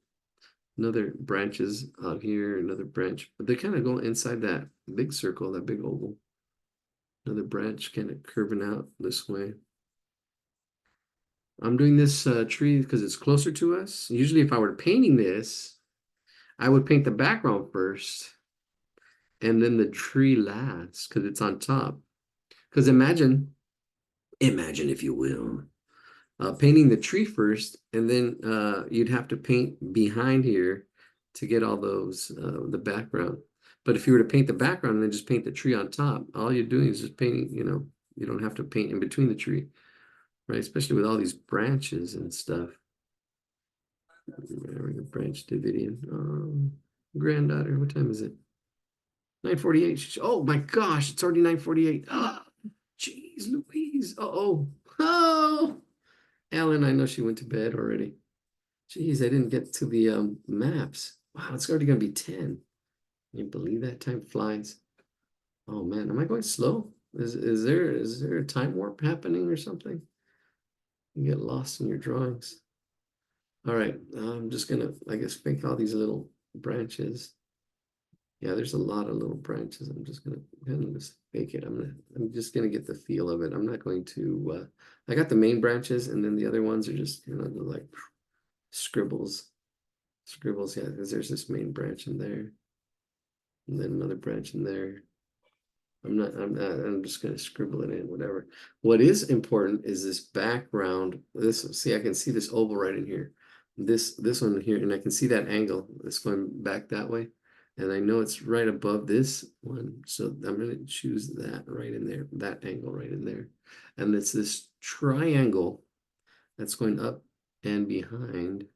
Another branches out here. Another branch, but they kind of go inside that big circle, that big oval. Another branch kind of curving out this way. I'm doing this tree because it's closer to us. Usually if I were painting this, I would paint the background first and then the tree last because it's on top. Because imagine if you will, painting the tree first and then you'd have to paint behind here to get all those, the background. But if you were to paint the background and then just paint the tree on top, all you're doing is just painting, you don't have to paint in between the tree, right? Especially with all these branches and stuff. Branch Davidian. Granddaughter, what time is it? 9:48. Oh my gosh, it's already 9:48. Oh, jeez Louise. Oh, Ellen, I know she went to bed already. Jeez, I didn't get to the maps. Wow, it's already gonna be 10. Can you believe that time flies? Oh man, am I going slow? Is there a time warp happening or something? You get lost in your drawings. All right, I'm just gonna, I guess, make all these little branches. Yeah, there's a lot of little branches. I'm just gonna kind of just fake it. I'm just gonna get the feel of it. I'm not going to. I got the main branches, and then the other ones are just like scribbles. Yeah, because there's this main branch in there, and then another branch in there. I'm just gonna scribble it in, whatever. What is important is this background. See, I can see this oval right in here. This one here, and I can see that angle that's going back that way. And I know it's right above this one. So I'm gonna choose that right in there, that angle right in there. And it's this triangle that's going up and behind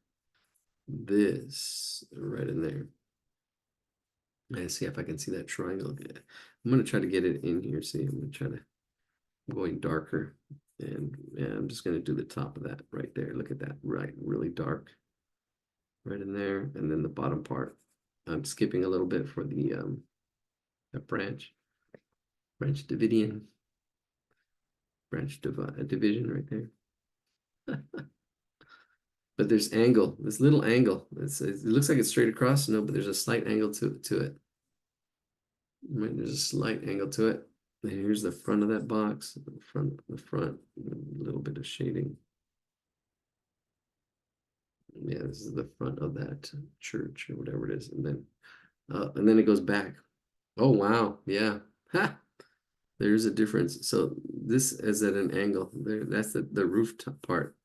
this right in there. I see if I can see that triangle. I'm gonna try to get it in here. See, I'm gonna try to going darker, and yeah, I'm just gonna do the top of that right there. Look at that, right, really dark, right in there, and then the bottom part. I'm skipping a little bit for the branch Davidian, division right there. But there's angle, this little angle. It looks like it's straight across, no, but there's a slight angle to it. Right, there's a slight angle to it. And here's the front of that box, the front, a little bit of shading. Yeah, this is the front of that church or whatever it is. And then And then it goes back. Oh, wow. Yeah. Ha! There's a difference. So this is at an angle. There, that's the rooftop part.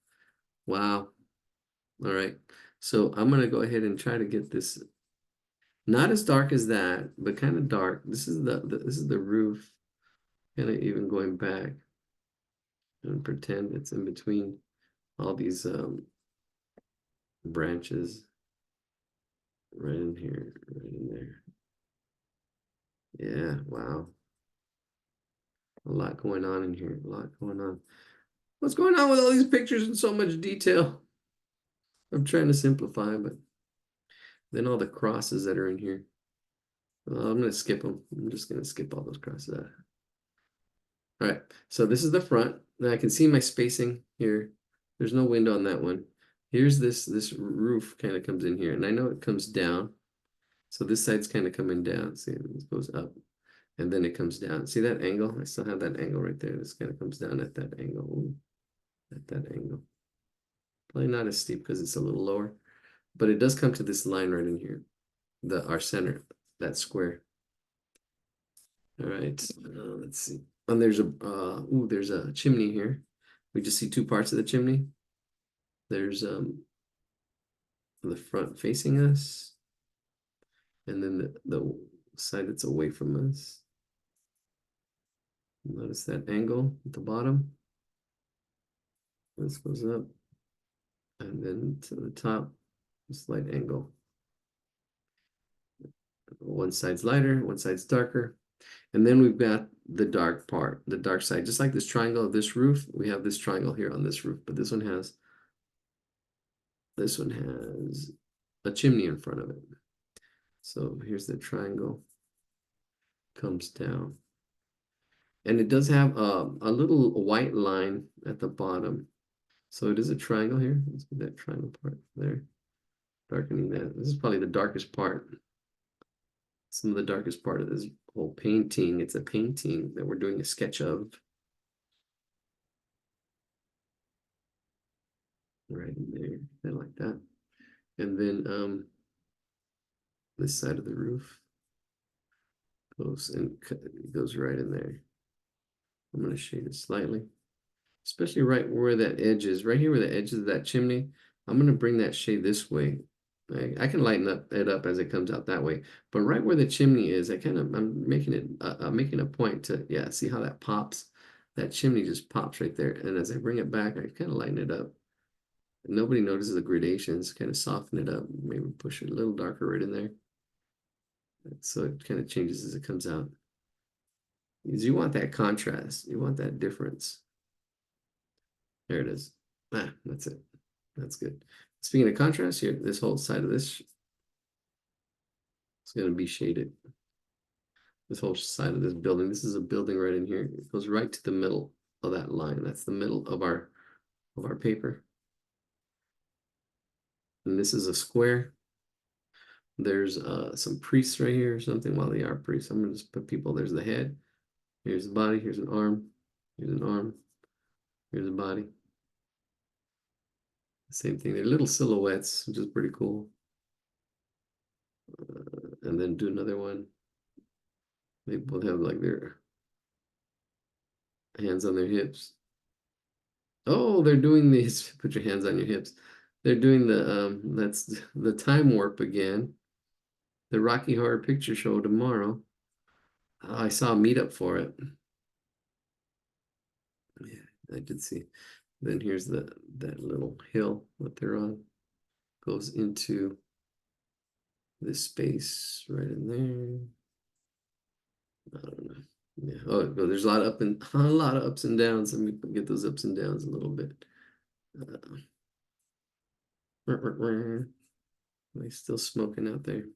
Wow. All right. So I'm gonna go ahead and try to get this not as dark as that, but kind of dark. This is this is the roof. Kind of even going back and pretend it's in between all these branches right in here, right in there. Yeah, wow. A lot going on in here. A lot going on. What's going on with all these pictures in so much detail? I'm trying to simplify, but then all the crosses that are in here. I'm gonna skip them. I'm just gonna skip all those crosses out. All right, so this is the front. Now I can see my spacing here. There's no window on that one. Here's this roof kind of comes in here, and I know it comes down. So this side's kind of coming down. See, it goes up, and then it comes down. See that angle? I still have that angle right there. This kind of comes down at that angle. Ooh, at that angle. Probably not as steep because it's a little lower, but it does come to this line right in here, our center, that square. All right, let's see. And there's there's a chimney here. We just see two parts of the chimney. There's the front facing us, and then the side that's away from us. Notice that angle at the bottom. This goes up, and then to the top, a slight angle. One side's lighter, one side's darker. And then we've got the dark part, the dark side. Just like this triangle of this roof, we have this triangle here on this roof, but this one has a chimney in front of it. So here's the triangle, comes down. And it does have a little white line at the bottom. So it is a triangle here. Let's get that triangle part there. Darkening that. This is probably the darkest part. Some of the darkest part of this whole painting. It's a painting that we're doing a sketch of. Right in there, kind of like that. And then this side of the roof goes right in there. I'm going to shade it slightly, especially right where that edge is, right here where the edge of that chimney. I'm going to bring that shade this way. I can lighten it up as it comes out that way, but right where the chimney is, I'm making a point to, yeah, see how that pops? That chimney just pops right there, and as I bring it back, I kind of lighten it up. Nobody notices the gradations, kind of soften it up, maybe push it a little darker right in there. So it kind of changes as it comes out. Because you want that contrast, you want that difference. There it is. That's it. That's good. Speaking of contrast here, this whole side of this is going to be shaded. This whole side of this building. This is a building right in here. It goes right to the middle of that line. That's the middle of our paper. And this is a square. There's some priests right here or something. While they are priests, I'm gonna just put people. There's the head. Here's the body. Here's an arm. Here's an arm. Here's a body. Same thing. They're little silhouettes, which is pretty cool. And then do another one. They both have like their hands on their hips. Oh, they're doing these. Put your hands on your hips. They're doing that's the time warp again. The Rocky Horror Picture Show tomorrow. I saw a meetup for it. Yeah, I did see. Then here's that little hill that they're on. Goes into this space right in there. I don't know. Yeah. Oh, there's a lot of a lot of ups and downs. Let me get those ups and downs a little bit. They still smoking out there.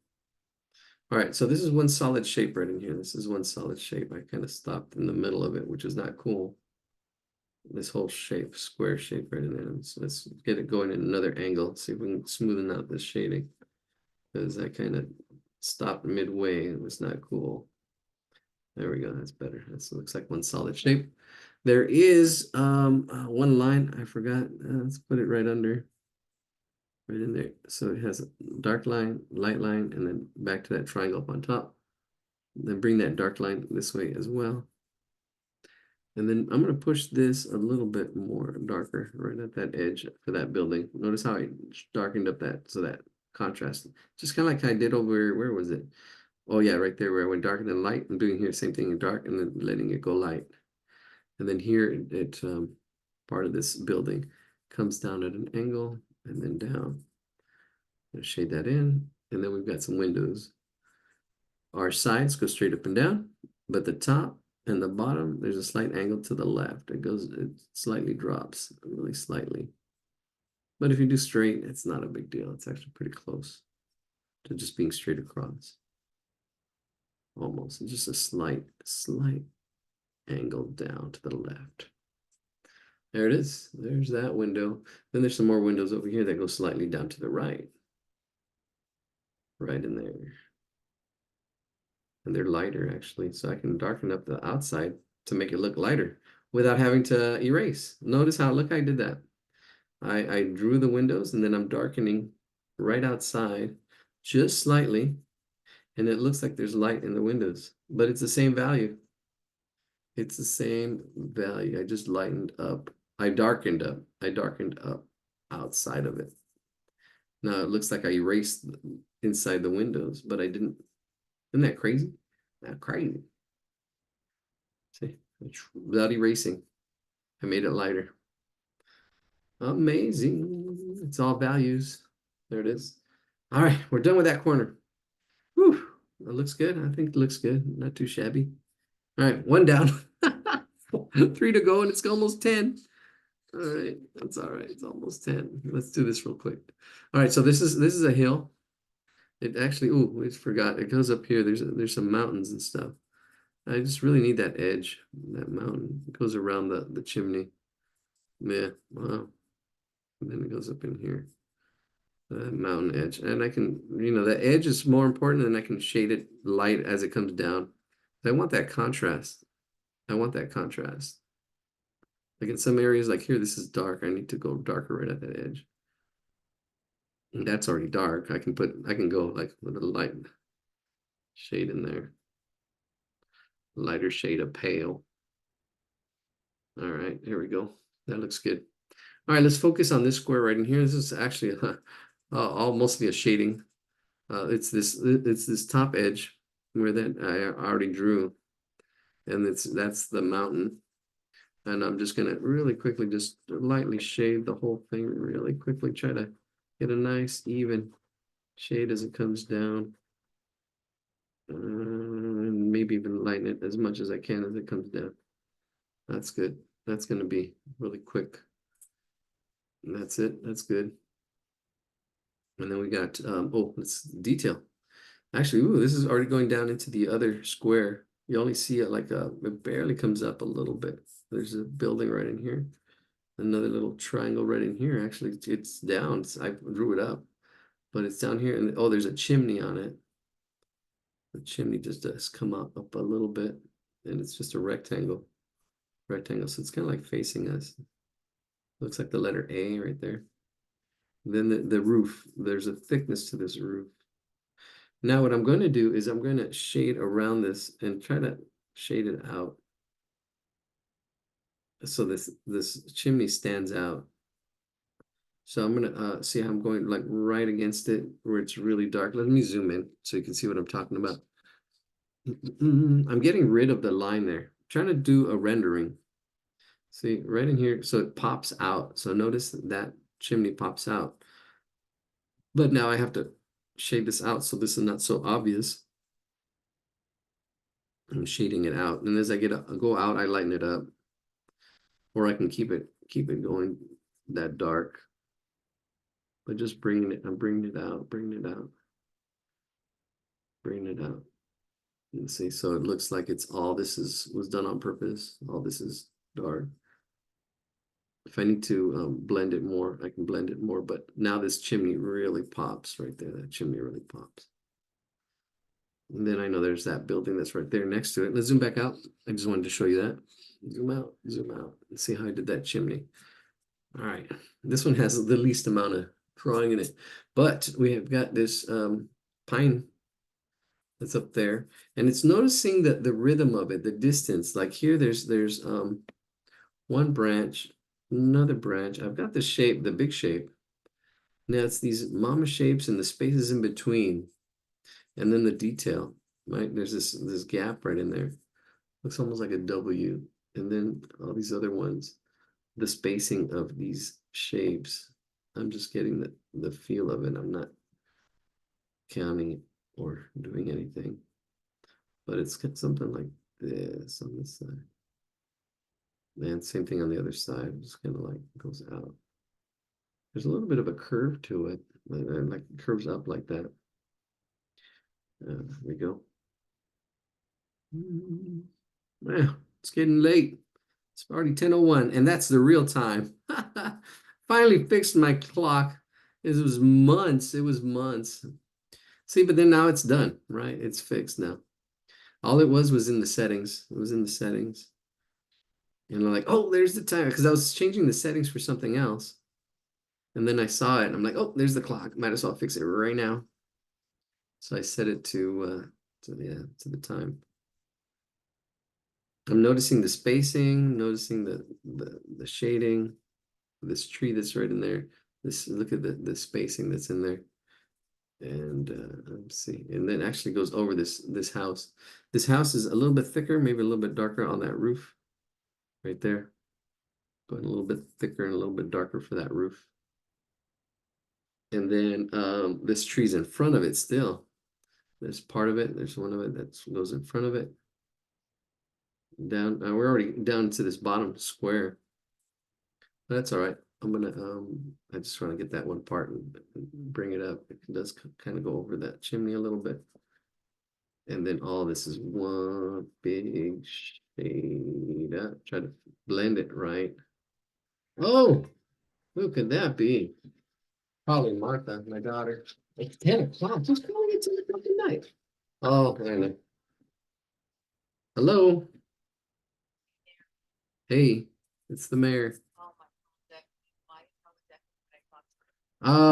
All right, so this is one solid shape right in here. This is one solid shape. I kind of stopped in the middle of it, which is not cool. This whole shape, square shape right in there. So let's get it going in another angle. See if we can smoothen out this shading. Because I kind of stopped midway. It was not cool. There we go. That's better. That looks like one solid shape. There is one line I forgot. Let's put it right under. right in there. So it has a dark line, light line, and then back to that triangle up on top. Then bring that dark line this way as well. And then I'm going to push this a little bit more darker right at that edge for that building. Notice how I darkened up that, so that contrast, just kind of like I did over, where was it? Oh yeah, right there where I went darker than light. I'm doing here the same thing in dark and then letting it go light. And then here it part of this building comes down at an angle and then down. I'll shade that in, and then we've got some windows. Our sides go straight up and down, but the top and the bottom, there's a slight angle to the left. It slightly drops, really slightly. But if you do straight, it's not a big deal. It's actually pretty close to just being straight across. Almost, just a slight angle down to the left. There it is. There's that window. Then there's some more windows over here that go slightly down to the right. Right in there. And they're lighter actually, so I can darken up the outside to make it look lighter without having to erase. Notice how, look, I did that. I drew the windows and then I'm darkening right outside just slightly, and it looks like there's light in the windows, but it's the same value. It's the same value. I just lightened up. I darkened up outside of it. Now it looks like I erased inside the windows, but I didn't. Isn't that crazy? Not crazy. See, without erasing, I made it lighter. Amazing. It's all values. There it is. All right, we're done with that corner. Whew, that looks good. I think it looks good. Not too shabby. All right, one down. 3 to go, and it's almost 10. All right, that's all right. It's almost 10. Let's do this real quick. All right, so this is a hill. It actually, ooh, we forgot. It goes up here. There's some mountains and stuff. I just really need that edge, that mountain. It goes around the chimney. Yeah, wow. And then it goes up in here. That mountain edge. And I can, the edge is more important, and I can shade it light as it comes down. I want that contrast. I want that contrast. Like in some areas, like here, this is dark. I need to go darker right at that edge. And that's already dark. I can go like with a light shade in there. Lighter shade of pale. All right, here we go. That looks good. All right, let's focus on this square right in here. This is actually all mostly a shading. It's this top edge where that I already drew, and that's the mountain. And I'm just gonna really quickly just lightly shade the whole thing really quickly. Try to get a nice even shade as it comes down. And maybe even lighten it as much as I can as it comes down. That's good. That's going to be really quick. And that's it. That's good. And then we got, let's detail. Actually, ooh, this is already going down into the other square. You only see it like it barely comes up a little bit. There's a building right in here. Another little triangle right in here. Actually, it's down. I drew it up, but it's down here. And oh, there's a chimney on it. The chimney just does come up a little bit, and it's just a rectangle. So it's kind of like facing us. Looks like the letter A right there. Then the roof, there's a thickness to this roof. Now what I'm going to do is I'm going to shade around this and try to shade it out. So this chimney stands out. So I'm going to see how I'm going like right against it where it's really dark. Let me zoom in so you can see what I'm talking about. I'm getting rid of the line there. I'm trying to do a rendering. See, right in here, so it pops out. So notice that chimney pops out. But now I have to shade this out so this is not so obvious. I'm shading it out. And as I go out, I lighten it up. Or I can keep it going that dark. But just I'm bringing it out, bringing it out. You see, so it looks like it's all this was done on purpose. All this is dark. If I need to blend it more, I can blend it more, but now this chimney really pops right there. That chimney really pops. And then I know there's that building that's right there next to it. Let's zoom back out. I just wanted to show you that. Zoom out, and see how I did that chimney. All right, this one has the least amount of drawing in it. But we have got this pine that's up there, and it's noticing that the rhythm of it, the distance. Like here, there's one branch, another branch. I've got the shape, the big shape. Now it's these mama shapes and the spaces in between, and then the detail. Right, there's this gap right in there. Looks almost like a W, and then all these other ones. The spacing of these shapes. I'm just getting the feel of it. I'm not counting or doing anything, but it's got something like this on this side. And same thing on the other side. Just kind of like goes out. There's a little bit of a curve to it, like it curves up like that. There we go. Well, it's getting late. It's already 10:01, and that's the real time. Finally fixed my clock. It was months. It was months. See, but then now it's done, right? It's fixed now. All it was in the settings. It was in the settings. And I'm like, oh, there's the time. Because I was changing the settings for something else. And then I saw it, and I'm like, oh, there's the clock. Might as well fix it right now. So I set it to the time. I'm noticing the spacing, noticing the shading, this tree that's right in there. Look at the spacing that's in there. And let's see, and then actually goes over this house. This house is a little bit thicker, maybe a little bit darker on that roof, right there. Going a little bit thicker and a little bit darker for that roof. And then this tree's in front of it still. There's part of it. There's one of it that goes in front of it. Down. We're already down to this bottom square. But that's all right. I'm gonna I just want to get that one part and bring it up. It does kind of go over that chimney a little bit. And then all this is one big shade up. Try to blend it right. Oh, who could that be? Probably Martha, my daughter. It's 10 o'clock. Who's calling it 10 o'clock at night? Oh, I know. Hello. Hey, it's the mayor.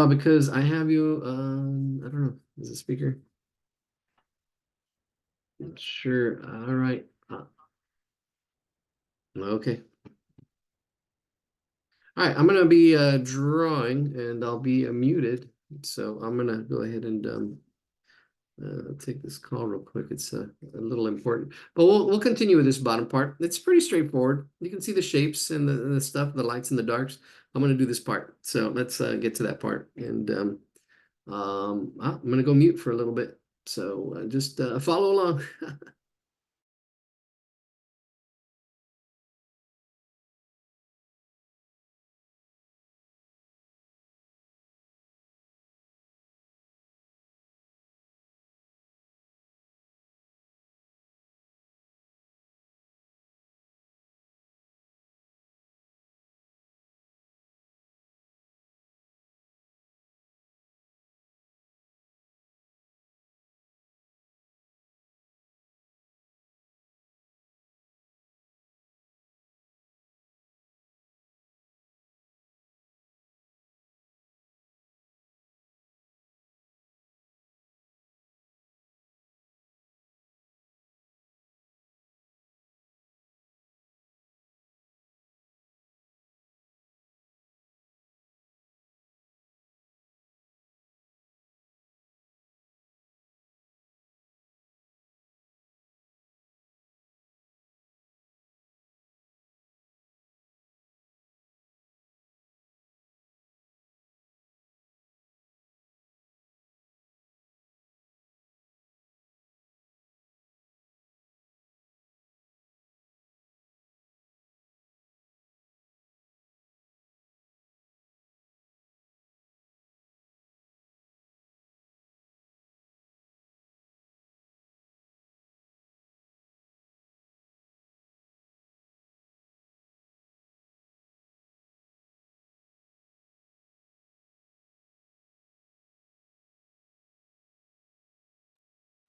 Because I have you I don't know. Is it speaker? Sure. All right. Okay. All right, I'm gonna be drawing and I'll be muted. So I'm gonna go ahead and take this call real quick. It's a little important, but we'll continue with this bottom part. It's pretty straightforward. You can see the shapes and the stuff, the lights and the darks. I'm gonna do this part. So let's get to that part. And I'm gonna go mute for a little bit. So just follow along.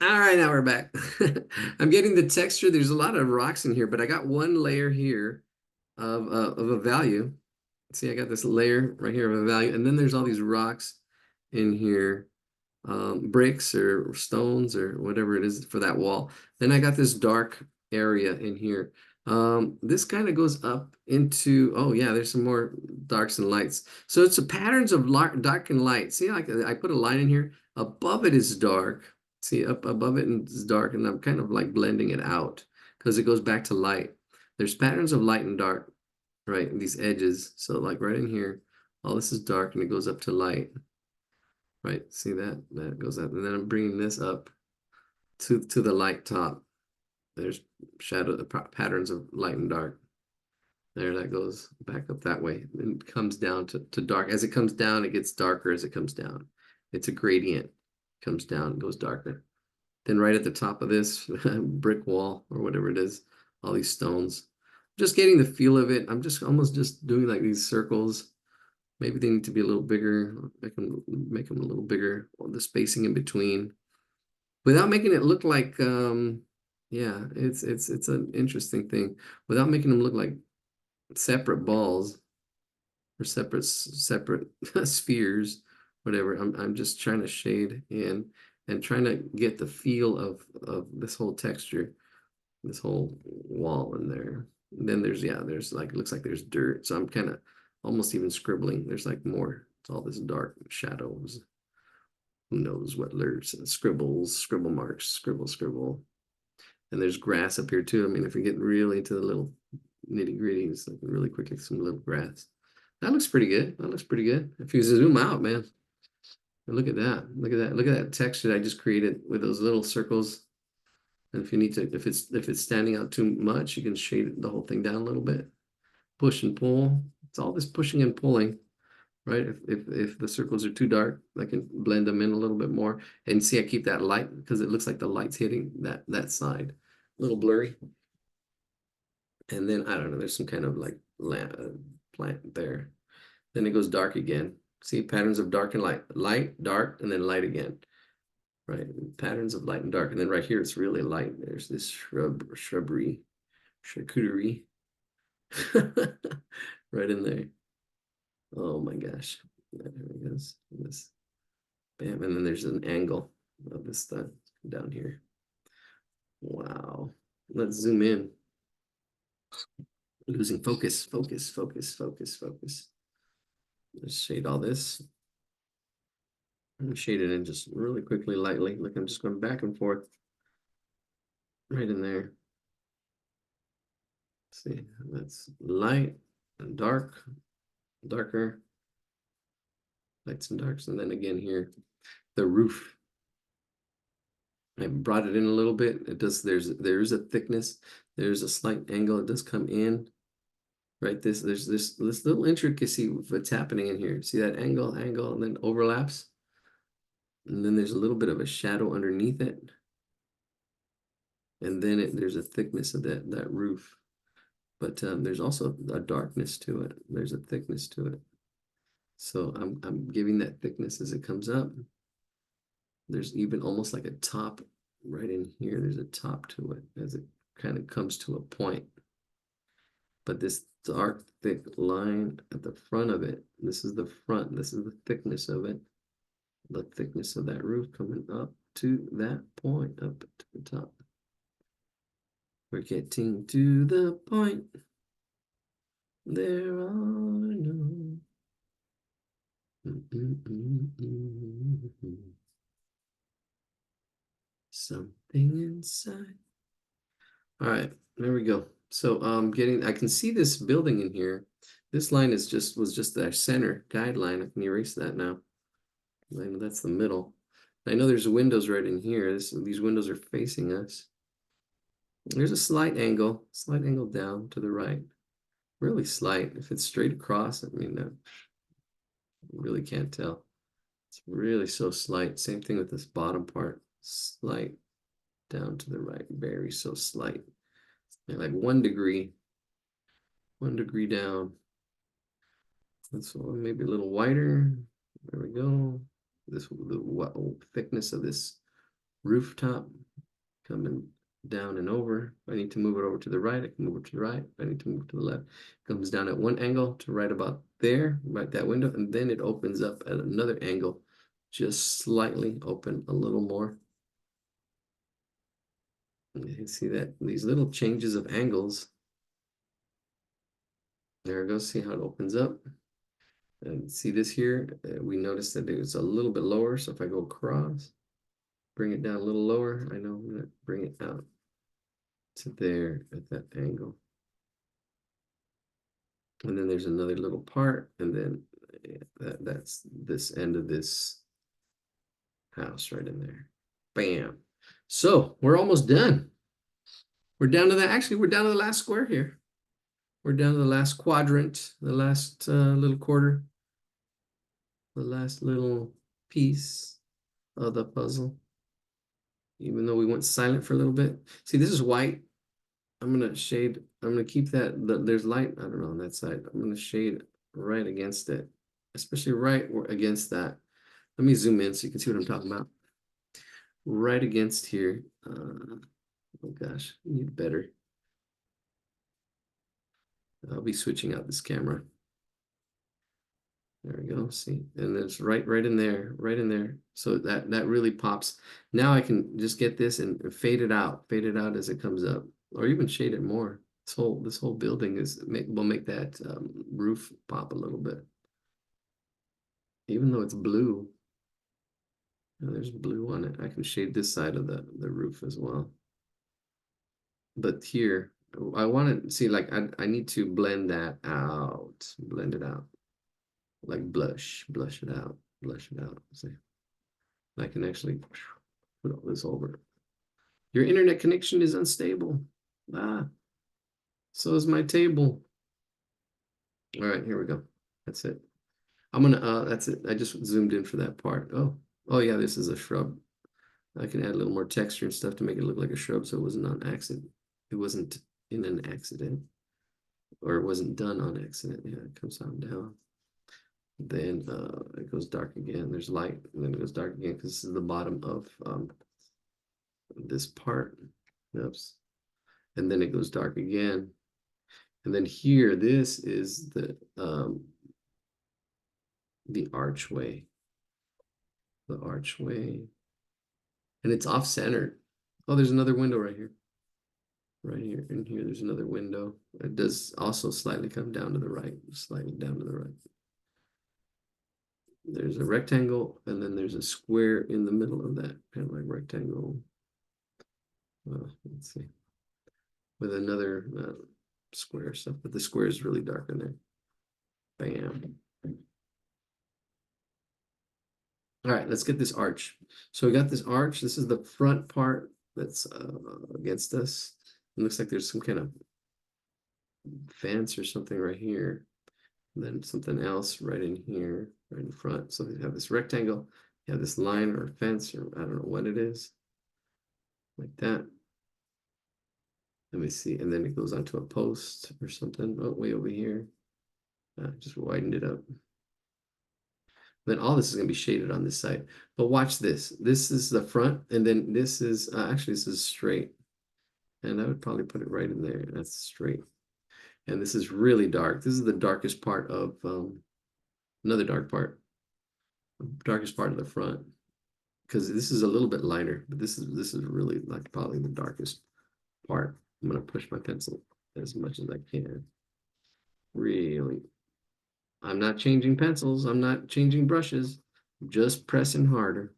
All right, now we're back. I'm getting the texture. There's a lot of rocks in here, but I got one layer here of a value. See, I got this layer right here of a value, and then there's all these rocks in here, bricks or stones or whatever it is for that wall. Then I got this dark area in here. This kind of goes up into, oh yeah, there's some more darks and lights. So it's a patterns of dark and light. See, like I put a line in here. Above it is dark. See, up above it is dark, and I'm kind of like blending it out because it goes back to light. There's patterns of light and dark, right? These edges. So like right in here, all this is dark and it goes up to light. Right, see that? That goes up, and then I'm bringing this up to the light top. There's shadow patterns of light and dark. There, that goes back up that way, and comes down to dark. As it comes down, it gets darker as it comes down. It's a gradient. Comes down, goes darker. Then right at the top of this brick wall or whatever it is, all these stones. Just getting the feel of it. I'm just almost just doing like these circles. Maybe they need to be a little bigger, make them a little bigger, or the spacing in between, without making it look like, yeah, it's an interesting thing, without making them look like separate balls or separate spheres, whatever. I'm just trying to shade in and trying to get the feel of this whole texture, this whole wall in there. And then there's like, looks like there's dirt, so I'm kind of almost even scribbling. There's like more. It's all this dark shadows. Who knows what lurks and scribbles, scribble marks, scribble. And there's grass up here too. I mean, if we get really into the little nitty gritties, like really quickly, some little grass. That looks pretty good. That looks pretty good. If you zoom out, man, look at that. Look at that. Look at that texture I just created with those little circles. And if you need to, if it's standing out too much, you can shade the whole thing down a little bit. Push and pull. It's all this pushing and pulling, right? If the circles are too dark, I can blend them in a little bit more. And see, I keep that light because it looks like the light's hitting that side. A little blurry. And then I don't know, there's some kind of like plant there. Then it goes dark again. See, patterns of dark and light, light, dark, and then light again. Right, patterns of light and dark, and then right here it's really light. There's this shrubbery, charcuterie, right in there. Oh my gosh, there it goes. This, bam, and then there's an angle of this stuff down here. Wow, let's zoom in. Losing focus. Let's shade all this. And shade it in just really quickly, lightly. Look, I'm just going back and forth. Right in there. Let's see, that's light and dark, darker, lights and darks. And then again here, the roof. I brought it in a little bit. It does, there's a thickness, there's a slight angle, it does come in. Right, there's this little intricacy of what's happening in here. See that angle, and then overlaps. And then there's a little bit of a shadow underneath it. And then there's a thickness of that roof. But there's also a darkness to it. There's a thickness to it. So I'm giving that thickness as it comes up. There's even almost like a top right in here. There's a top to it as it kind of comes to a point. But this dark, thick line at the front of it, this is the front, this is the thickness of it. The thickness of that roof coming up to that point, up to the top. We're getting to the point. There are no. Something inside. All right, there we go. So I can see this building in here. This line was just the center guideline. I can erase that now. I know that's the middle. I know there's windows right in here. These windows are facing us. There's a slight angle down to the right. Really slight. If it's straight across, I mean, really can't tell. It's really so slight. Same thing with this bottom part. Slight down to the right. Very so slight. Like 1 degree. 1 degree down. That's maybe a little wider. There we go. The thickness of this rooftop coming down and over. If I need to move it over to the right, I can move it to the right. If I need to move it to the left, it comes down at one angle to right about there, right that window, and then it opens up at another angle, just slightly open a little more. You can see that these little changes of angles. There it goes. See how it opens up. And see this here, we noticed that it's a little bit lower. So if I go across, bring it down a little lower, I know I'm gonna bring it out to there at that angle. And then there's another little part, and then that's this end of this house right in there. Bam. So we're almost done. We're down to we're down to the last square here. We're down to the last quadrant, the last little quarter, the last little piece of the puzzle. Even though we went silent for a little bit. See, this is white. I'm gonna keep that, there's light, I don't know, on that side. I'm gonna shade right against it, especially right against that. Let me zoom in so you can see what I'm talking about. Right against here. Oh gosh, I need better. I'll be switching out this camera. There we go. See, and it's right in there, right in there. So that really pops. Now I can just get this and fade it out as it comes up, or even shade it more. This whole building will make that roof pop a little bit, even though it's blue. Now, there's blue on it. I can shade this side of the roof as well. But here, I want to see, like, I need to blend that out, blend it out, like blush it out, see. I can actually put all this over. Your internet connection is unstable. So is my table. All right, here we go. That's it. That's it. I just zoomed in for that part. Oh yeah, this is a shrub. I can add a little more texture and stuff to make it look like a shrub, so it wasn't on accident. It wasn't in an accident, or it wasn't done on accident. Yeah, it comes on down. Then it goes dark again. There's light, and then it goes dark again because this is the bottom of this part. Oops. And then it goes dark again. And then here, this is the archway. The archway. And it's off-centered. Oh, there's another window right here. Right here. And here, there's another window. It does also slightly come down to the right. Slightly down to the right. There's a rectangle, and then there's a square in the middle of that, kind of like rectangle. Let's see. With another square stuff, but the square is really dark in there. Bam. All right, let's get this arch. So we got this arch. This is the front part that's against us. It looks like there's some kind of fence or something right here. And then something else right in here, right in front. So they have this rectangle, you have this line or fence, or I don't know what it is. Like that. Let me see. And then it goes onto a post or something. Oh, way over here. Just widened it up. Then all this is going to be shaded on this side. But watch this. This is the front, and then this is actually this is straight. And I would probably put it right in there. That's straight. And this is really dark. This is the darkest part of another dark part. Darkest part of the front. Because this is a little bit lighter, but this is really like probably the darkest part. I'm gonna push my pencil as much as I can. Really. I'm not changing pencils. I'm not changing brushes. I'm just pressing harder.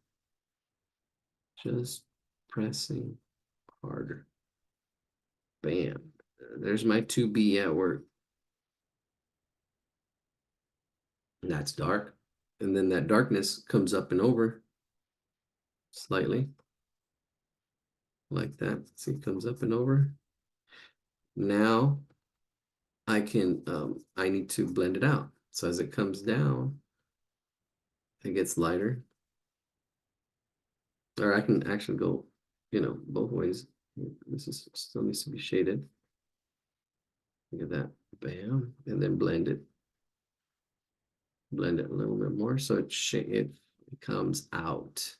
Just pressing harder. Bam. There's my 2B at work. And that's dark. And then that darkness comes up and over slightly. Like that. See, it comes up and over. Now I need to blend it out. So as it comes down, it gets lighter. Or I can actually go, both ways. This still needs to be shaded. Look at that. Bam. And then blend it. Blend it a little bit more so it comes out.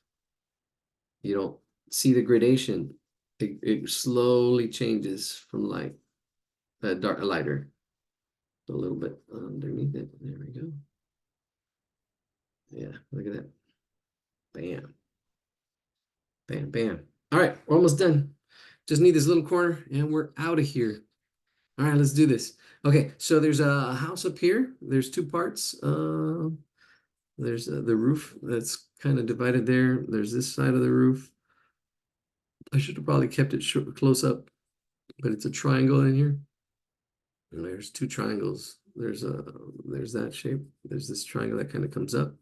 You don't see the gradation. it slowly changes from light, lighter, a little bit underneath it. There we go. Yeah, look at that. Bam. Bam, bam. All right, we're almost done. Just need this little corner and we're out of here. All right, let's do this. Okay, so there's a house up here. There's two parts. There's the roof that's kind of divided there. There's this side of the roof. I should have probably kept it close up, but it's a triangle in here. And there's two triangles. There's that shape. There's this triangle that kind of comes up.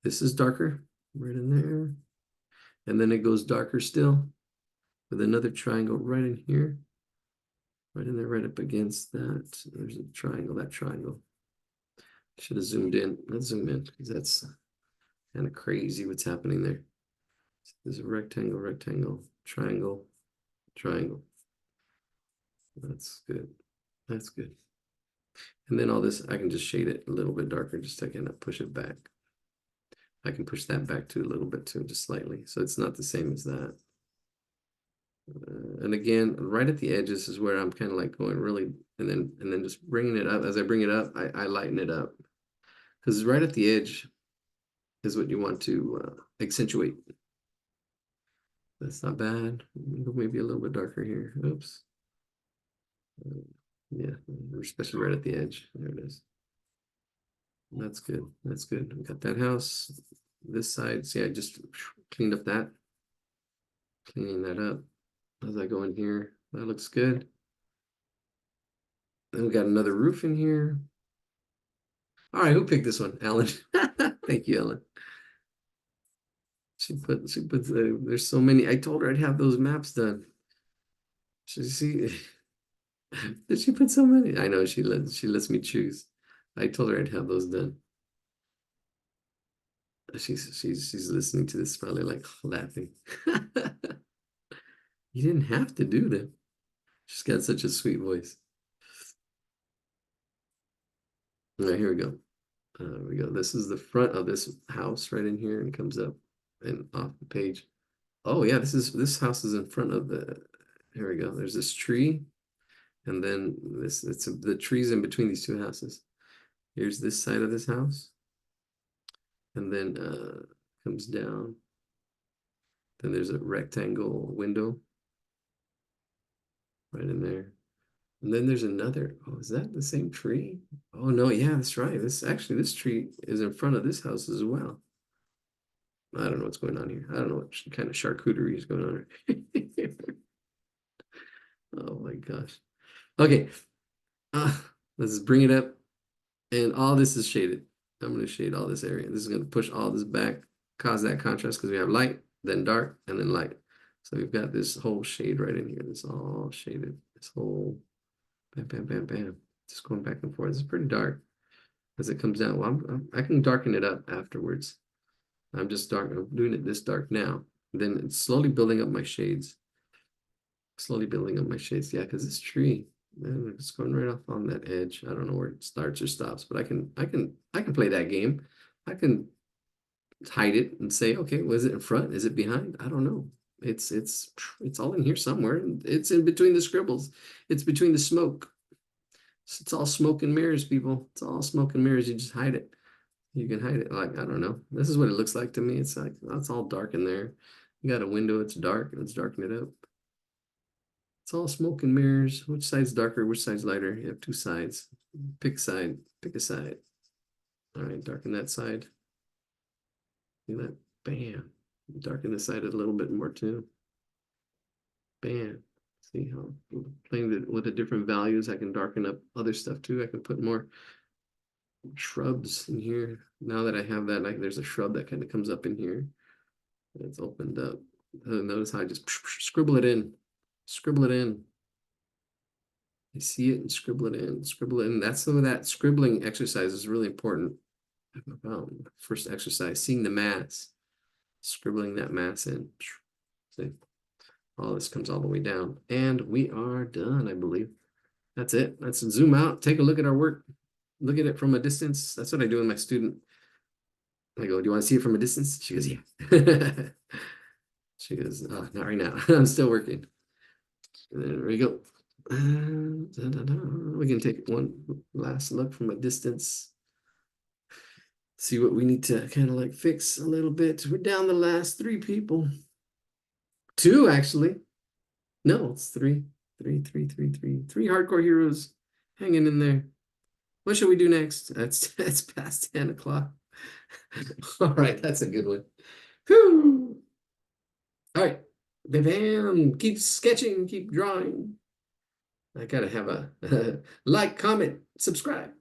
This is darker right in there. And then it goes darker still with another triangle right in here. Right in there, right up against that. There's a triangle, that triangle. Should have zoomed in. Let's zoom in because that's kind of crazy what's happening there. There's a rectangle, rectangle, triangle, triangle. That's good. That's good. And then all this, I can just shade it a little bit darker, just to kind of push it back. I can push that back too a little bit too, just slightly. So it's not the same as that. And again, right at the edges is where I'm kind of like going really, and then just bringing it up. As I bring it up, I lighten it up. Because right at the edge is what you want to accentuate. That's not bad. Maybe a little bit darker here. Oops. Yeah, especially right at the edge. There it is. That's good. That's good. We got that house. This side, see, I just cleaned up that. Cleaning that up as I go in here. That looks good. Then we got another roof in here. All right, who picked this one? Ellen. Thank you, Ellen. She put there's so many. I told her I'd have those maps done. See, did she put so many? I know she lets me choose. I told her I'd have those done. She's listening to this probably like laughing. You didn't have to do them. She's got such a sweet voice. All right, here we go. We go. This is the front of this house right in here and comes up and off the page. Oh yeah, this house is in front of the. Here we go. There's this tree, and then the trees in between these two houses. Here's this side of this house, and then comes down. Then there's a rectangle window right in there. And then there's another. Oh, is that the same tree? Oh no, yeah, that's right. This tree is in front of this house as well. I don't know what's going on here. I don't know what kind of charcuterie is going on here. Oh my gosh. Okay. Let's bring it up. And all this is shaded. I'm going to shade all this area. This is going to push all this back, cause that contrast because we have light, then dark, and then light. So we've got this whole shade right in here. This all shaded. This whole bam, bam, bam, bam. Just going back and forth. It's pretty dark as it comes down. Well, I can darken it up afterwards. I'm doing it this dark now. Then it's slowly building up my shades. Slowly building up my shades. Yeah, because this tree, man, it's going right off on that edge. I don't know where it starts or stops, but I can play that game. I can hide it and say, okay, was it in front? Is it behind? I don't know. It's all in here somewhere. It's in between the scribbles. It's between the smoke. It's all smoke and mirrors, people. It's all smoke and mirrors. You just hide it. You can hide it. Like, I don't know. This is what it looks like to me. It's like, that's all dark in there. You got a window, it's dark, and let's darken it up. It's all smoke and mirrors. Which side's darker? Which side's lighter? You have two sides. Pick a side. Pick a side. All right, darken that side. See that? Bam. Darken the side a little bit more too. Bam. See how playing with the different values, I can darken up other stuff too. I can put more shrubs in here. Now that I have that, like there's a shrub that kind of comes up in here. It's opened up. Notice how I just scribble it in. Scribble it in. I see it and scribble it in. Scribble it in. That's some of that scribbling exercise is really important. First exercise, seeing the mass. Scribbling that mass in. See? All this comes all the way down. And we are done, I believe. That's it. Let's zoom out. Take a look at our work. Look at it from a distance. That's what I do with my student. I go, do you want to see it from a distance? She goes, yeah. She goes, oh, not right now. I'm still working. There we go. We can take one last look from a distance. See what we need to kind of like fix a little bit. We're down the last 3 people. 2 actually. No, it's 3. 3 hardcore heroes hanging in there. What should we do next? That's past 10 o'clock. All right, that's a good one. Whew. All right. Bam, bam. Keep sketching, keep drawing. I gotta have a like, comment, subscribe.